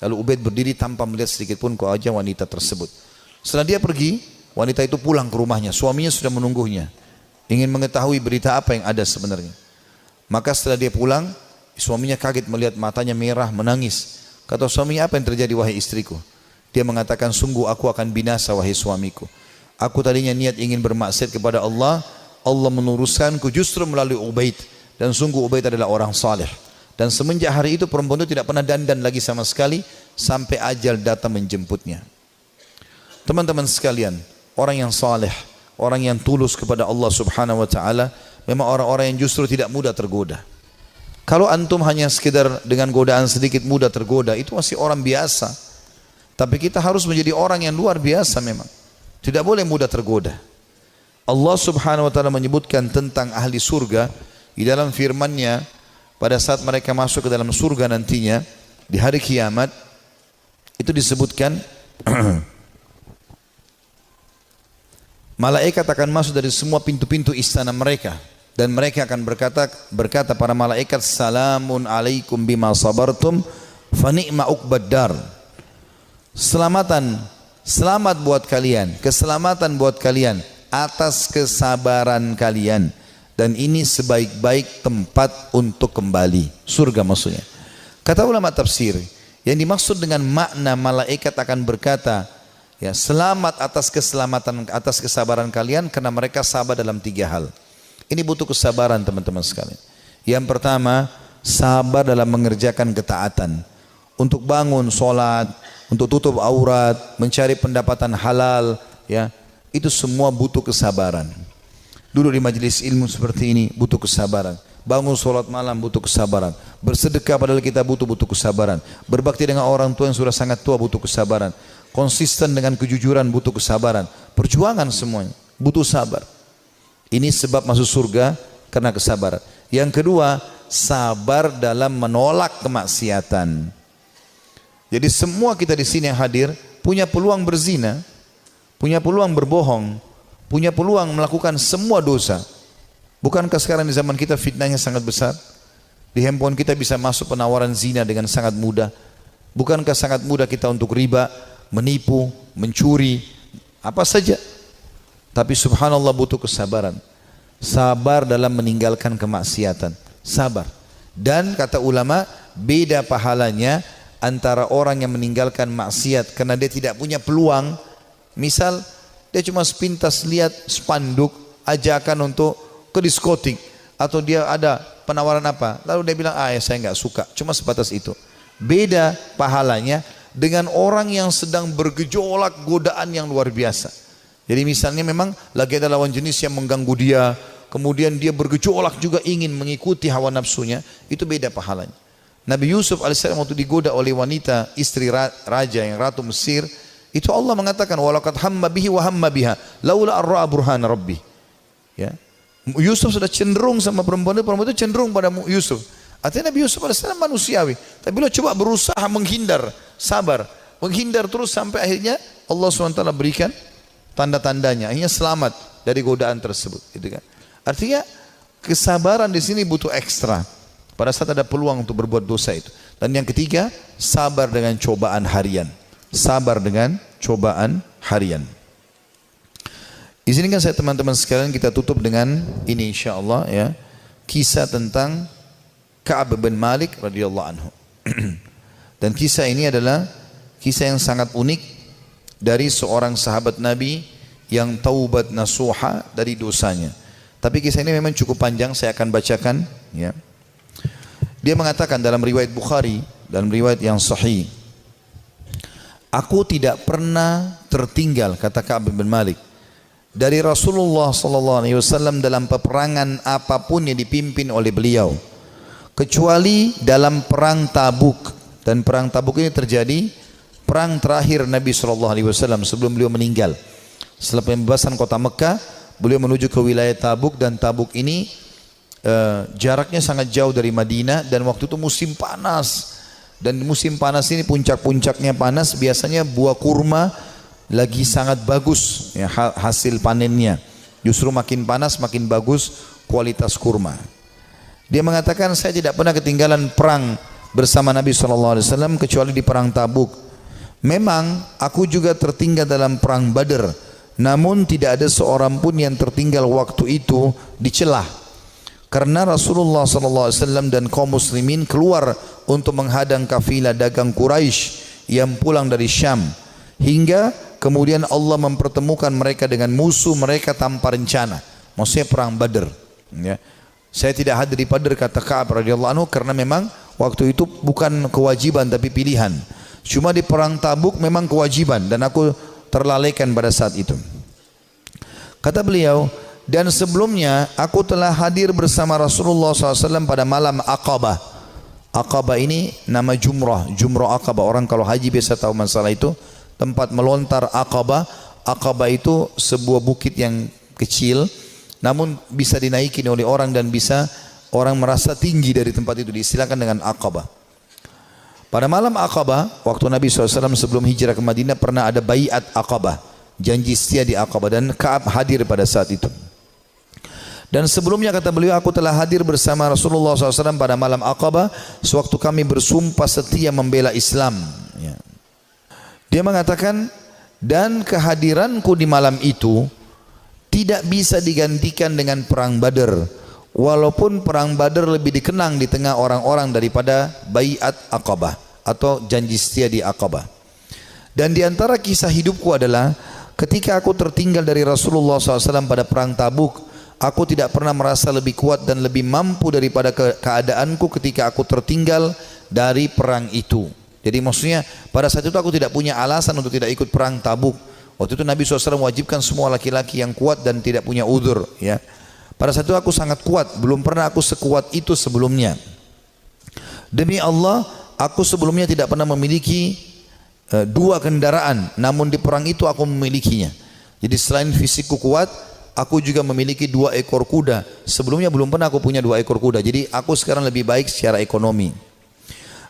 Lalu Ubaid berdiri tanpa melihat sedikit pun ke wajah wanita tersebut. Setelah dia pergi, wanita itu pulang ke rumahnya. Suaminya sudah menunggunya, ingin mengetahui berita apa yang ada sebenarnya. Maka setelah dia pulang, suaminya kaget melihat matanya merah, menangis. Kata suaminya, apa yang terjadi wahai istriku? Dia mengatakan, sungguh aku akan binasa wahai suamiku. Aku tadinya niat ingin bermaksiat kepada Allah, Allah menuruskanku justru melalui Ubaid. Dan sungguh Ubaid adalah orang saleh. Dan semenjak hari itu perempuan itu tidak pernah dandan lagi sama sekali sampai ajal datang menjemputnya. Teman-teman sekalian, orang yang saleh, orang yang tulus kepada Allah Subhanahu wa taala memang orang-orang yang justru tidak mudah tergoda. Kalau antum hanya sekedar dengan godaan sedikit mudah tergoda, itu masih orang biasa. Tapi kita harus menjadi orang yang luar biasa memang. Tidak boleh mudah tergoda. Allah Subhanahu wa taala menyebutkan tentang ahli surga di dalam firman-Nya pada saat mereka masuk ke dalam surga nantinya di hari kiamat, itu disebutkan malaikat akan masuk dari semua pintu-pintu istana mereka dan mereka akan berkata para malaikat, salamun alaikum bima sabartum fa ni'ma uqbad dar. Selamat buat kalian, keselamatan buat kalian atas kesabaran kalian, dan ini sebaik-baik tempat untuk kembali, surga maksudnya. Kata ulama tafsir, yang dimaksud dengan makna malaikat akan berkata, ya, selamat atas keselamatan, atas kesabaran kalian, karena mereka sabar dalam 3 hal. Ini butuh kesabaran teman-teman sekalian. Yang pertama, sabar dalam mengerjakan ketaatan, untuk bangun sholat, untuk tutup aurat, mencari pendapatan halal, ya, itu semua butuh kesabaran. Duduk di majelis ilmu seperti ini butuh kesabaran. Bangun sholat malam butuh kesabaran. Bersedekah padahal kita butuh kesabaran. Berbakti dengan orang tua yang sudah sangat tua butuh kesabaran. Konsisten dengan kejujuran butuh kesabaran. Perjuangan semuanya butuh sabar. Ini sebab masuk surga karena kesabaran. Yang kedua, sabar dalam menolak kemaksiatan. Jadi semua kita di sini yang hadir punya peluang berzina, punya peluang berbohong, punya peluang melakukan semua dosa. Bukankah sekarang di zaman kita fitnahnya sangat besar? Di handphone kita bisa masuk penawaran zina dengan sangat mudah. Bukankah sangat mudah kita untuk riba, menipu, mencuri, apa saja? Tapi subhanallah butuh kesabaran. Sabar dalam meninggalkan kemaksiatan. Sabar. Dan kata ulama, beda pahalanya antara orang yang meninggalkan maksiat karena dia tidak punya peluang. Misal dia cuma sepintas lihat spanduk ajakan untuk ke diskotik, atau dia ada penawaran apa, lalu dia bilang, ya saya nggak suka, cuma sebatas itu. Beda pahalanya dengan orang yang sedang bergejolak godaan yang luar biasa. Jadi misalnya memang lagi ada lawan jenis yang mengganggu dia, kemudian dia bergejolak juga ingin mengikuti hawa nafsunya, itu beda pahalanya. Nabi Yusuf alaihissalam waktu digoda oleh wanita istri raja yang ratu Mesir, itu Allah mengatakan, walaqad hamma bihi wa hamma biha laula ar-ra'a burhan rabbi. Ya. Yusuf sudah cenderung sama perempuan itu cenderung pada Yusuf. Artinya Nabi Yusuf alaihissalam manusiawi, tapi beliau coba berusaha menghindar, sabar, menghindar terus sampai akhirnya Allah SWT berikan tanda-tandanya, akhirnya selamat dari godaan tersebut. Gitu kan? Artinya kesabaran di sini butuh ekstra pada saat ada peluang untuk berbuat dosa itu. Dan yang ketiga, sabar dengan cobaan harian. Sabar dengan cobaan harian. Izinkan saya teman-teman sekalian kita tutup dengan ini insyaallah, ya, kisah tentang Ka'ab bin Malik radhiyallahu anhu. Dan kisah ini adalah kisah yang sangat unik dari seorang sahabat Nabi yang taubat nasuha dari dosanya. Tapi kisah ini memang cukup panjang, saya akan bacakan ya. Dia mengatakan dalam riwayat Bukhari, dalam riwayat yang sahih, aku tidak pernah tertinggal, kata Ka'ab bin Malik, dari Rasulullah SAW dalam peperangan apapun yang dipimpin oleh beliau, kecuali dalam perang Tabuk. Dan perang Tabuk ini terjadi perang terakhir Nabi SAW sebelum beliau meninggal. Setelah pembebasan kota Mekah, beliau menuju ke wilayah Tabuk, dan Tabuk ini jaraknya sangat jauh dari Madinah, dan waktu itu musim panas. Dan musim panas ini puncak-puncaknya panas, biasanya buah kurma lagi sangat bagus ya, hasil panennya. Justru makin panas makin bagus kualitas kurma. Dia mengatakan, saya tidak pernah ketinggalan perang bersama Nabi SAW kecuali di perang Tabuk. Memang aku juga tertinggal dalam perang Badr, namun tidak ada seorang pun yang tertinggal waktu itu dicelah, karena Rasulullah SAW dan kaum muslimin keluar untuk menghadang kafilah dagang Quraisy yang pulang dari Syam, hingga kemudian Allah mempertemukan mereka dengan musuh mereka tanpa rencana. Maksudnya perang Badr ya. Saya tidak hadir di Badr, kata Ka'ab radhiyallahu anhu, karena memang waktu itu bukan kewajiban tapi pilihan. Cuma di perang Tabuk memang kewajiban, dan aku terlalaikan pada saat itu. Kata beliau, dan sebelumnya aku telah hadir bersama Rasulullah SAW pada malam Aqabah. Aqabah ini nama Jumrah, Jumrah Aqabah. Orang kalau haji biasa tahu masalah itu, tempat melontar Aqabah. Aqabah itu sebuah bukit yang kecil, namun bisa dinaiki oleh orang dan bisa orang merasa tinggi dari tempat itu, diistilahkan dengan Aqabah. Pada malam Aqabah, waktu Nabi SAW sebelum hijrah ke Madinah, pernah ada baiat Aqabah, janji setia di Aqabah, dan Ka'ab hadir pada saat itu. Dan sebelumnya, kata beliau, aku telah hadir bersama Rasulullah SAW pada malam Aqabah sewaktu kami bersumpah setia membela Islam ya. Dia mengatakan, dan kehadiranku di malam itu tidak bisa digantikan dengan perang Badr, walaupun perang Badr lebih dikenang di tengah orang-orang daripada baiat Aqabah atau janji setia di Aqabah. Dan di antara kisah hidupku adalah ketika aku tertinggal dari Rasulullah SAW pada perang Tabuk, aku tidak pernah merasa lebih kuat dan lebih mampu daripada keadaanku ketika aku tertinggal dari perang itu. Jadi maksudnya pada saat itu aku tidak punya alasan untuk tidak ikut perang Tabuk. Waktu itu Nabi SAW mewajibkan semua laki-laki yang kuat dan tidak punya udzur ya. Pada saat itu aku sangat kuat, belum pernah aku sekuat itu sebelumnya. Demi Allah, aku sebelumnya tidak pernah memiliki dua kendaraan, namun di perang itu aku memilikinya. Jadi selain fisikku kuat, aku juga memiliki 2 ekor kuda. Sebelumnya belum pernah aku punya 2 ekor kuda. Jadi aku sekarang lebih baik secara ekonomi.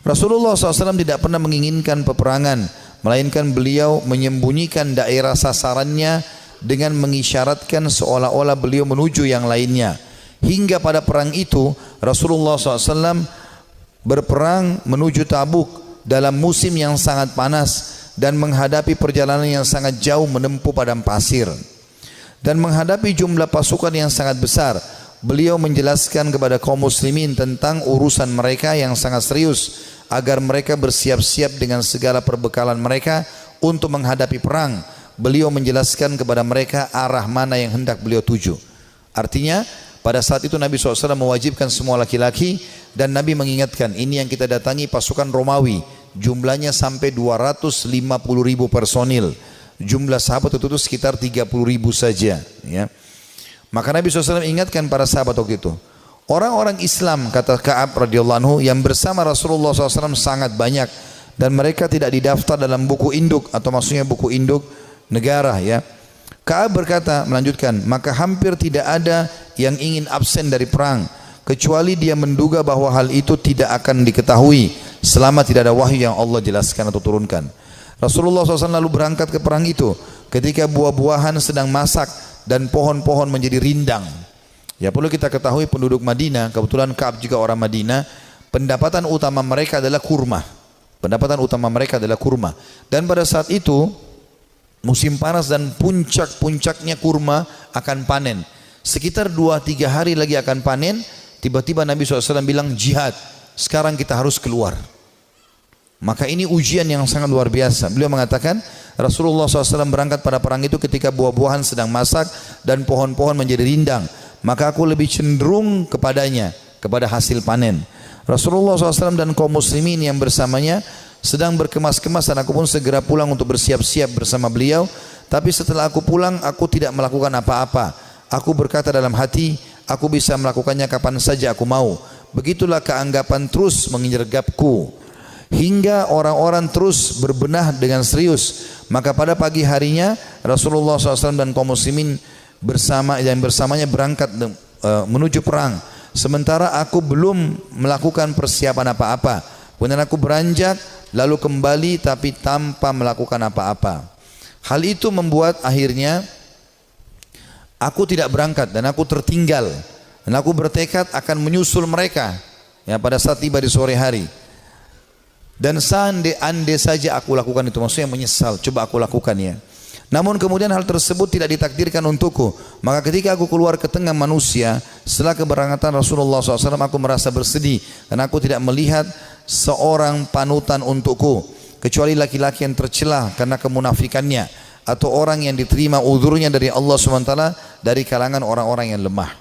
Rasulullah SAW tidak pernah menginginkan peperangan, melainkan beliau menyembunyikan daerah sasarannya dengan mengisyaratkan seolah-olah beliau menuju yang lainnya. Hingga pada perang itu Rasulullah SAW berperang menuju Tabuk dalam musim yang sangat panas dan menghadapi perjalanan yang sangat jauh menempuh padang pasir. Dan menghadapi jumlah pasukan yang sangat besar, beliau menjelaskan kepada kaum muslimin tentang urusan mereka yang sangat serius, agar mereka bersiap-siap dengan segala perbekalan mereka untuk menghadapi perang. Beliau menjelaskan kepada mereka arah mana yang hendak beliau tuju. Artinya pada saat itu Nabi SAW mewajibkan semua laki-laki, dan Nabi mengingatkan, ini yang kita datangi pasukan Romawi, jumlahnya sampai 250.000 personil. Jumlah sahabat itu sekitar 30.000 saja ya. Maka Nabi SAW ingatkan para sahabat waktu itu, orang-orang Islam, kata Ka'ab radhiyallahu anhu, yang bersama Rasulullah SAW sangat banyak, dan mereka tidak didaftar dalam buku induk, atau maksudnya buku induk negara ya. Ka'ab berkata, melanjutkan, maka hampir tidak ada yang ingin absen dari perang, kecuali dia menduga bahwa hal itu tidak akan diketahui selama tidak ada wahyu yang Allah jelaskan atau turunkan. Rasulullah SAW lalu berangkat ke perang itu ketika buah-buahan sedang masak dan pohon-pohon menjadi rindang. Ya, perlu kita ketahui penduduk Madinah, kebetulan Ka'ab juga orang Madinah, pendapatan utama mereka adalah kurma. Pendapatan utama mereka adalah kurma. Dan pada saat itu musim panas dan puncak-puncaknya kurma akan panen. Sekitar 2-3 hari lagi akan panen. Tiba-tiba Nabi SAW bilang, jihad, sekarang kita harus keluar. Maka ini ujian yang sangat luar biasa. Beliau mengatakan Rasulullah SAW berangkat pada perang itu ketika buah-buahan sedang masak dan pohon-pohon menjadi rindang. Maka aku lebih cenderung kepadanya, kepada hasil panen. Rasulullah SAW dan kaum muslimin yang bersamanya sedang berkemas-kemas dan aku pun segera pulang untuk bersiap-siap bersama beliau. Tapi setelah aku pulang, aku tidak melakukan apa-apa. Aku berkata dalam hati, aku bisa melakukannya kapan saja aku mau. Begitulah keanggapan terus mengergapku. Hingga orang-orang terus berbenah dengan serius. Maka pada pagi harinya Rasulullah SAW dan kaum muslimin bersamanya berangkat menuju perang. Sementara aku belum melakukan persiapan apa-apa. Kemudian aku beranjak lalu kembali tapi tanpa melakukan apa-apa. Hal itu membuat akhirnya aku tidak berangkat dan aku tertinggal. Dan aku bertekad akan menyusul mereka ya, pada saat tiba di sore hari. Dan seandainya saja aku lakukan itu, maksudnya menyesal, coba aku lakukan ya. Namun kemudian hal tersebut tidak ditakdirkan untukku. Maka ketika aku keluar ke tengah manusia setelah keberangkatan Rasulullah SAW, aku merasa bersedih dan aku tidak melihat seorang panutan untukku kecuali laki-laki yang tercela karena kemunafikannya atau orang yang diterima uzurnya dari Allah SWT dari kalangan orang-orang yang lemah.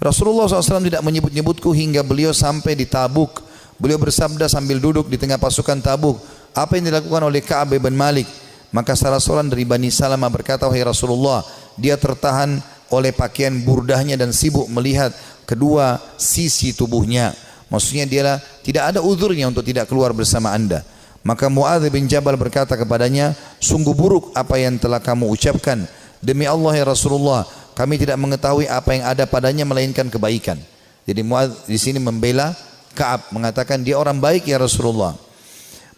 Rasulullah SAW tidak menyebut-nyebutku hingga beliau sampai di Tabuk. Beliau bersabda sambil duduk di tengah pasukan Tabuk, apa yang dilakukan oleh Ka'ab bin Malik? Maka salah seorang dari Bani Salamah berkata, wahai Rasulullah, dia tertahan oleh pakaian burdahnya dan sibuk melihat kedua sisi tubuhnya. Maksudnya dia tidak ada uzurnya untuk tidak keluar bersama anda. Maka Muadz bin Jabal berkata kepadanya, sungguh buruk apa yang telah kamu ucapkan. Demi Allah ya Rasulullah, kami tidak mengetahui apa yang ada padanya melainkan kebaikan. Jadi Muadz di sini membela Ka'ab, mengatakan dia orang baik ya Rasulullah.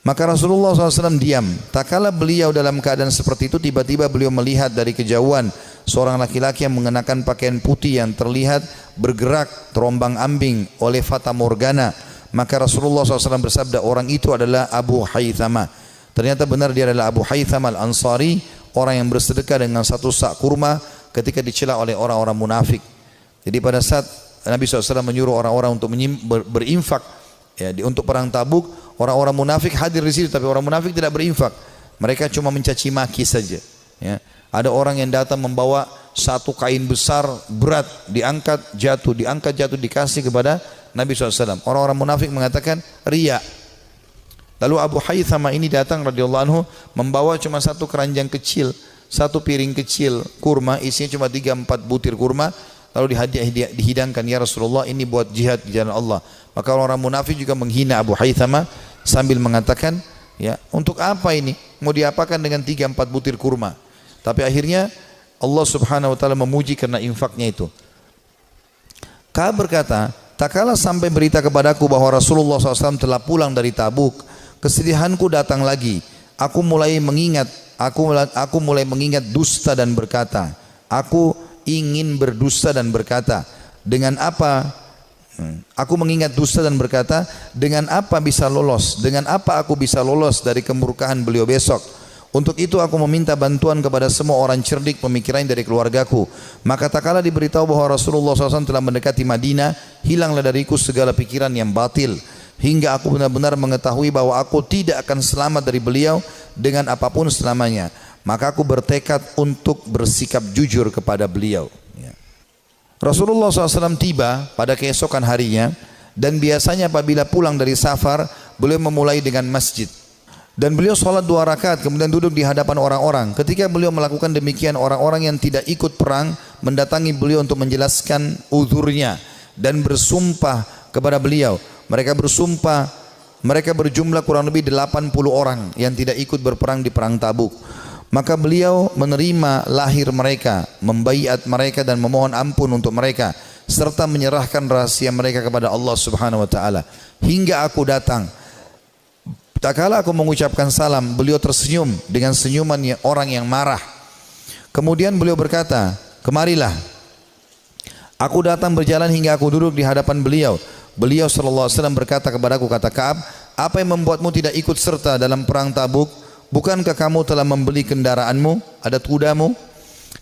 Maka Rasulullah SAW diam. Tak kala beliau dalam keadaan seperti itu, tiba-tiba beliau melihat dari kejauhan seorang laki-laki yang mengenakan pakaian putih yang terlihat bergerak terombang ambing oleh fata morgana. Maka Rasulullah SAW bersabda, orang itu adalah Abu Haythamah. Ternyata benar dia adalah Abu Haythamah Al-Ansari, orang yang bersedekah dengan satu sak kurma ketika dicela oleh orang-orang munafik. Jadi pada saat Nabi SAW menyuruh orang-orang untuk berinfak ya, untuk perang Tabuk, orang-orang munafik hadir di situ, tapi orang munafik tidak berinfak. Mereka cuma mencaci maki saja. Ya. Ada orang yang datang membawa satu kain besar berat, diangkat jatuh, dikasih kepada Nabi SAW. Orang-orang munafik mengatakan riya. Lalu Abu Haythamah ini datang radhiyallahu anhu membawa cuma satu keranjang kecil, satu piring kecil kurma, isinya cuma 3-4 butir kurma. Lalu dihidangkan, ya Rasulullah, ini buat jihad di jalan Allah. Maka orang munafik juga menghina Abu Haythamah sambil mengatakan, ya, untuk apa ini? Mau diapakan dengan 3-4 butir kurma? Tapi akhirnya Allah Subhanahu wa taala memuji karena infaknya itu. Ka'ab berkata, tak kala sampai berita kepadaku bahwa Rasulullah SAW telah pulang dari Tabuk, kesedihanku datang lagi. Aku mulai mengingat dusta dan berkata, aku ingin berdusta dan berkata, dengan apa? Aku mengingat dusta dan berkata, dengan apa bisa lolos? Dengan apa aku bisa lolos dari kemurkaan beliau besok? Untuk itu aku meminta bantuan kepada semua orang cerdik pemikiran dari keluargaku. Maka tak kala diberitahu bahwa Rasulullah SAW telah mendekati Madinah, hilanglah dariku segala pikiran yang batil, hingga aku benar-benar mengetahui bahwa aku tidak akan selamat dari beliau dengan apapun selamanya. Maka aku bertekad untuk bersikap jujur kepada beliau. Rasulullah SAW tiba pada keesokan harinya, dan biasanya apabila pulang dari safar, beliau memulai dengan masjid. Dan beliau sholat 2 rakaat, kemudian duduk di hadapan orang-orang. Ketika beliau melakukan demikian, orang-orang yang tidak ikut perang mendatangi beliau untuk menjelaskan uzurnya dan bersumpah kepada beliau. Mereka bersumpah, mereka berjumlah kurang lebih 80 orang yang tidak ikut berperang di perang Tabuk. Maka beliau menerima lahir mereka, membaiat mereka dan memohon ampun untuk mereka, serta menyerahkan rahasia mereka kepada Allah Subhanahu wa taala. Hingga aku datang. Tak kala aku mengucapkan salam, beliau tersenyum dengan senyuman orang yang marah. Kemudian beliau berkata, kemarilah. Aku datang berjalan hingga aku duduk di hadapan beliau. Beliau sallallahu alaihi wasallam berkata kepadaku, kata Ka'ab, apa yang membuatmu tidak ikut serta dalam perang Tabuk? Bukankah kamu telah membeli kendaraanmu, ada kudamu?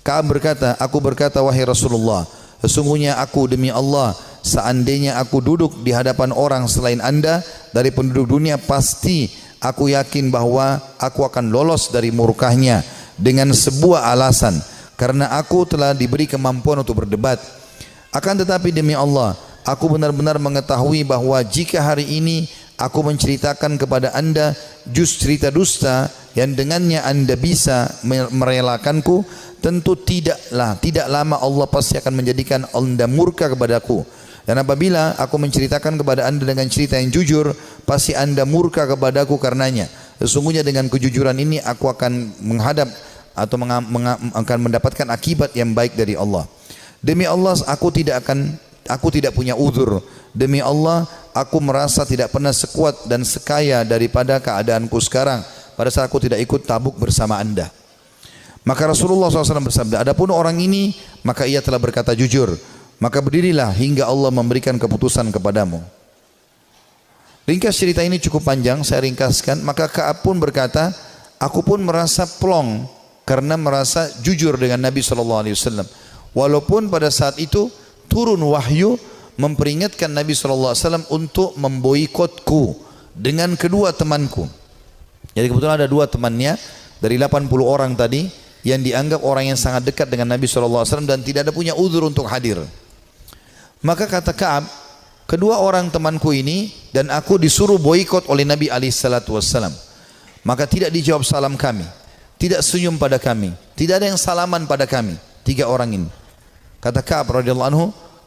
Ka'ab berkata, aku berkata, wahai Rasulullah, sesungguhnya aku demi Allah, seandainya aku duduk di hadapan orang selain anda dari penduduk dunia, pasti Aku yakin bahwa aku akan lolos dari murkahnya dengan sebuah alasan, karena aku telah diberi kemampuan untuk berdebat. Akan tetapi demi Allah, aku benar-benar mengetahui bahwa jika hari ini aku menceritakan kepada anda juz cerita dusta yang dengannya anda bisa merelakanku, tentu tidak lama Allah pasti akan menjadikan anda murka kepadaku. Dan apabila aku menceritakan kepada anda dengan cerita yang jujur, pasti anda murka kepadaku karenanya. Sesungguhnya dengan kejujuran ini aku akan menghadap atau akan mendapatkan akibat yang baik dari Allah. Demi Allah aku tidak punya uzur. Demi Allah aku merasa tidak pernah sekuat dan sekaya daripada keadaanku sekarang pada saat aku tidak ikut Tabuk bersama anda. Maka Rasulullah SAW bersabda, adapun orang ini maka ia telah berkata jujur, maka berdirilah hingga Allah memberikan keputusan kepadamu. Ringkas cerita ini cukup panjang, saya ringkaskan. Maka Ka'ab pun berkata, aku pun merasa plong karena merasa jujur dengan Nabi SAW. Walaupun pada saat itu turun wahyu memperingatkan Nabi SAW untuk memboikotku dengan kedua temanku. Jadi kebetulan ada dua temannya dari 80 orang tadi yang dianggap orang yang sangat dekat dengan Nabi SAW dan tidak ada punya uzur untuk hadir. Maka kata Ka'ab, kedua orang temanku ini dan aku disuruh boikot oleh Nabi SAW. Maka tidak dijawab salam kami, tidak senyum pada kami, tidak ada yang salaman pada kami. Tiga orang ini. Kata Ka'ab radhiyallahu anhu,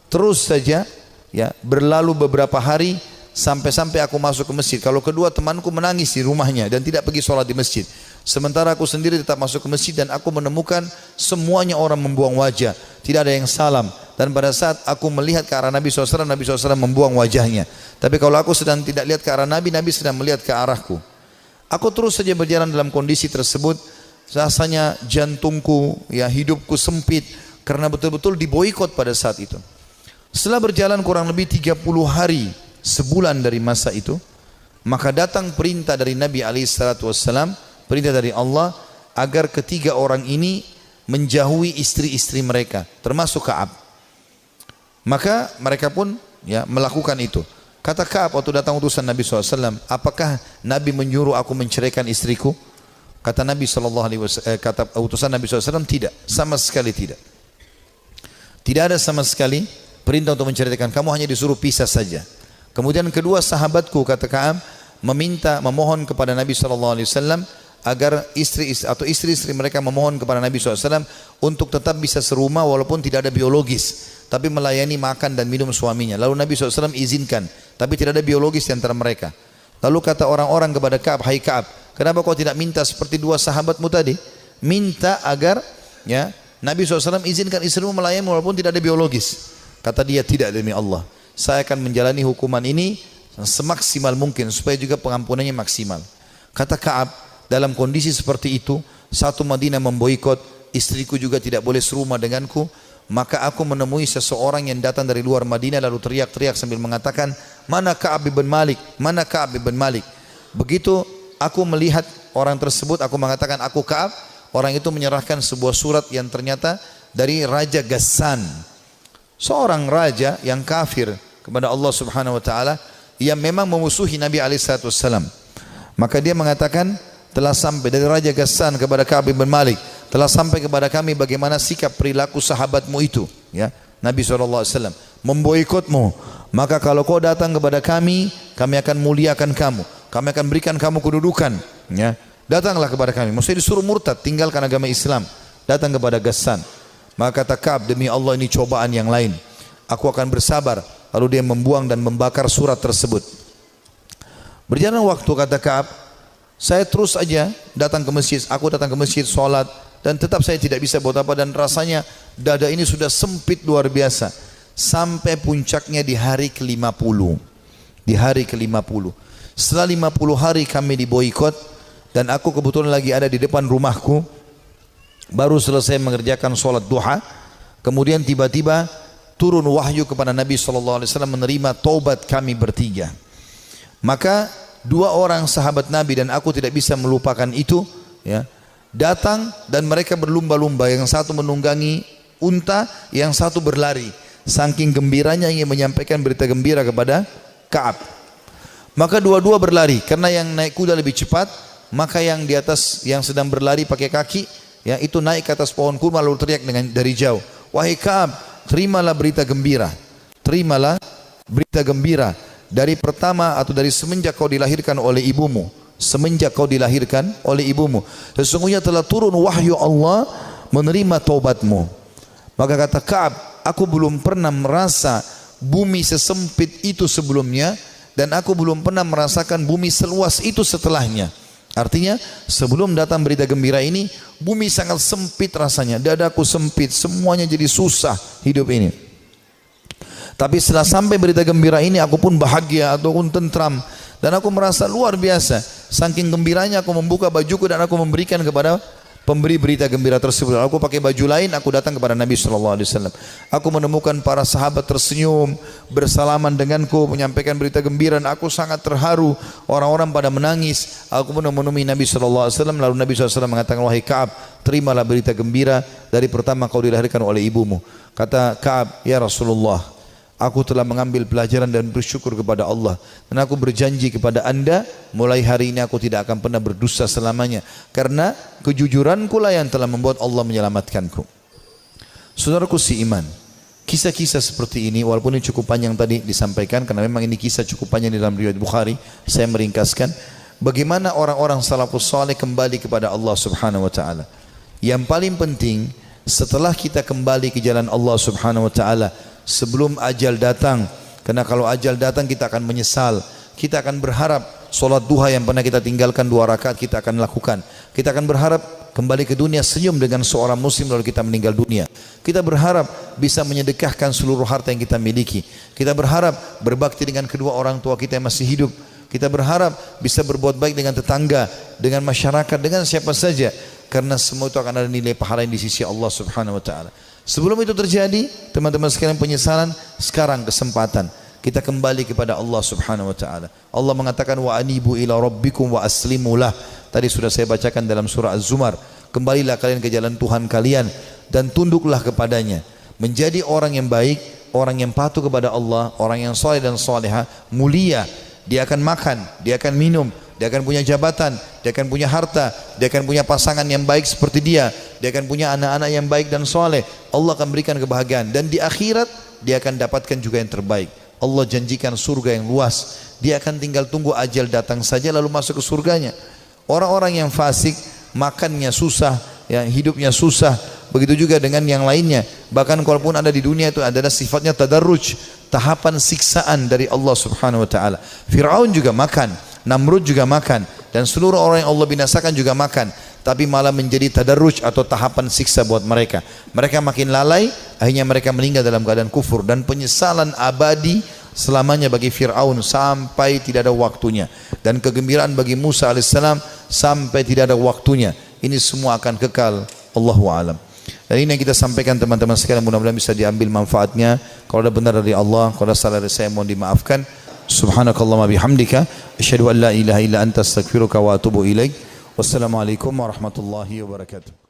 terus saja ya berlalu beberapa hari sampai aku masuk ke masjid. Kalau kedua temanku menangis di rumahnya dan tidak pergi sholat di masjid, sementara aku sendiri tetap masuk ke masjid dan aku menemukan semuanya orang membuang wajah, tidak ada yang salam. Dan pada saat aku melihat ke arah Nabi SAW, Nabi SAW membuang wajahnya. Tapi kalau aku sedang tidak lihat ke arah Nabi, Nabi sedang melihat ke arahku. Aku terus saja berjalan dalam kondisi tersebut. Rasanya jantungku, ya hidupku sempit karena betul-betul diboikot pada saat itu. Setelah berjalan kurang lebih 30 hari, sebulan dari masa itu, maka datang perintah dari Nabi SAW, perintah dari Allah agar ketiga orang ini menjauhi istri-istri mereka, termasuk Ka'ab. Maka mereka pun ya melakukan itu. Kata Ka'ab waktu datang utusan Nabi SAW, apakah Nabi menyuruh aku menceraikan istriku? Kata Nabi SAW, kata utusan Nabi SAW, tidak, sama sekali tidak. Tidak ada sama sekali perintah untuk menceraikan, kamu hanya disuruh pisah saja. Kemudian kedua sahabatku, kata Ka'ab, memohon kepada Nabi SAW agar istri-istri mereka memohon kepada Nabi SAW untuk tetap bisa serumah walaupun tidak ada biologis, tapi melayani makan dan minum suaminya. Lalu Nabi SAW izinkan, tapi tidak ada biologis di antara mereka. Lalu kata orang-orang kepada Ka'ab, hai Ka'ab, kenapa kau tidak minta seperti dua sahabatmu tadi? Minta agar ya Nabi SAW izinkan istrimu melayani walaupun tidak ada biologis. Kata dia, tidak demi Allah, saya akan menjalani hukuman ini semaksimal mungkin supaya juga pengampunannya maksimal. Kata Ka'ab, dalam kondisi seperti itu, satu Madinah memboikot, istriku juga tidak boleh serumah denganku, maka aku menemui seseorang yang datang dari luar Madinah lalu teriak-teriak sambil mengatakan, mana Ka'ab bin Malik, mana Ka'ab bin Malik. Begitu aku melihat orang tersebut, aku mengatakan aku Ka'ab. Orang itu menyerahkan sebuah surat yang ternyata dari Raja Ghassan, seorang raja yang kafir kepada Allah Subhanahu wa taala, yang memang memusuhi Nabi SAW. Maka dia mengatakan, telah sampai dari Raja Ghassan kepada Ka'ab bin Malik, telah sampai kepada kami bagaimana sikap perilaku sahabatmu itu, ya Nabi SAW memboikotmu. Maka kalau kau datang kepada kami akan muliakan kamu, kami akan berikan kamu kedudukan, ya datanglah kepada kami. Maksudnya disuruh murtad, tinggalkan agama Islam, datang kepada Ghassan. Maka kata Ka'ab, demi Allah ini cobaan yang lain, aku akan bersabar. Lalu dia membuang dan membakar surat tersebut. Berjalan waktu, kata Ka'ab, saya terus aja datang ke masjid, aku datang ke masjid sholat, dan tetap saya tidak bisa buat apa, dan rasanya dada ini sudah sempit luar biasa. Sampai puncaknya di hari ke-50. Di hari ke-50. Setelah 50 hari kami diboikot, dan aku kebetulan lagi ada di depan rumahku, baru selesai mengerjakan sholat duha, kemudian tiba-tiba turun wahyu kepada Nabi SAW menerima taubat kami bertiga. Maka dua orang sahabat Nabi dan aku tidak bisa melupakan itu, ya, datang dan mereka berlumba-lumba, yang satu menunggangi unta, yang satu berlari, saking gembiranya ingin menyampaikan berita gembira kepada Ka'ab. Maka dua-dua berlari, karena yang naik kuda lebih cepat, maka yang di atas yang sedang berlari pakai kaki, ya itu naik ke atas pohon kurma lalu teriak dari jauh, wahai Ka'ab, terimalah berita gembira, terimalah berita gembira dari pertama atau dari semenjak kau dilahirkan oleh ibumu, semenjak kau dilahirkan oleh ibumu, sesungguhnya telah turun wahyu Allah menerima taubatmu. Maka kata Ka'ab, aku belum pernah merasa bumi sesempit itu sebelumnya, dan aku belum pernah merasakan bumi seluas itu setelahnya. Artinya sebelum datang berita gembira ini, bumi sangat sempit rasanya, dadaku sempit, semuanya jadi susah hidup ini. Tapi setelah sampai berita gembira ini, aku pun bahagia ataupun tentram, dan aku merasa luar biasa. Saking gembiranya aku membuka bajuku dan aku memberikan kepada pemberi berita gembira tersebut. Aku pakai baju lain, aku datang kepada Nabi SAW. Aku menemukan para sahabat tersenyum, bersalaman denganku, menyampaikan berita gembira, dan aku sangat terharu. Orang-orang pada menangis. Aku menemui Nabi SAW, lalu Nabi SAW mengatakan, wahai Ka'ab, terimalah berita gembira dari pertama kau dilahirkan oleh ibumu. Kata Ka'ab, ya Rasulullah, aku telah mengambil pelajaran dan bersyukur kepada Allah, dan aku berjanji kepada anda, mulai hari ini aku tidak akan pernah berdusta selamanya, karena kejujuranku lah yang telah membuat Allah menyelamatkanku. Saudaraku si iman, kisah-kisah seperti ini, walaupun ini cukup panjang tadi disampaikan, karena memang ini kisah cukup panjang di dalam riwayat Bukhari, saya meringkaskan bagaimana orang-orang salafus saleh kembali kepada Allah Subhanahu wa taala. Yang paling penting, setelah kita kembali ke jalan Allah Subhanahu wa taala, sebelum ajal datang, karena kalau ajal datang kita akan menyesal. Kita akan berharap solat duha yang pernah kita tinggalkan 2 rakaat kita akan lakukan. Kita akan berharap kembali ke dunia senyum dengan seorang muslim lalu kita meninggal dunia. Kita berharap bisa menyedekahkan seluruh harta yang kita miliki. Kita berharap berbakti dengan kedua orang tua kita yang masih hidup. Kita berharap bisa berbuat baik dengan tetangga, dengan masyarakat, dengan siapa saja, karena semua itu akan ada nilai pahala di sisi Allah Subhanahu wa taala. Sebelum itu terjadi, teman-teman sekalian, penyesalan, sekarang kesempatan kita kembali kepada Allah Subhanahu wa taala. Allah mengatakan wa anibu ila rabbikum wa aslimulah. Tadi sudah saya bacakan dalam surah Az-Zumar. Kembalilah kalian ke jalan Tuhan kalian dan tunduklah kepadanya. Menjadi orang yang baik, orang yang patuh kepada Allah, orang yang saleh dan saleha, mulia. Dia akan makan, dia akan minum, dia akan punya jabatan, dia akan punya harta, dia akan punya pasangan yang baik seperti dia akan punya anak-anak yang baik dan soleh. Allah akan berikan kebahagiaan, dan di akhirat dia akan dapatkan juga yang terbaik. Allah janjikan surga yang luas. Dia akan tinggal tunggu ajal datang saja lalu masuk ke surganya. Orang-orang yang fasik, makannya susah, yang hidupnya susah, begitu juga dengan yang lainnya. Bahkan kalaupun ada di dunia, itu adalah sifatnya tadarruj, tahapan siksaan dari Allah Subhanahu wa taala. Firaun juga makan, Namrud juga makan, dan seluruh orang yang Allah binasakan juga makan, tapi malah menjadi tadarruj atau tahapan siksa buat mereka. Mereka makin lalai, akhirnya mereka meninggal dalam keadaan kufur, dan penyesalan abadi selamanya bagi Fir'aun sampai tidak ada waktunya, dan kegembiraan bagi Musa alaihissalam sampai tidak ada waktunya. Ini semua akan kekal. Allahu a'lam. Dan ini yang kita sampaikan teman-teman sekalian, mudah-mudahan bisa diambil manfaatnya. Kalau ada benar dari Allah, kalau ada salah dari saya mohon dimaafkan. Subhanakallahumma bihamdika asyhadu an la ilaha illa anta astaghfiruka wa atubu ilaik. Wassalamualaikum warahmatullahi wabarakatuh.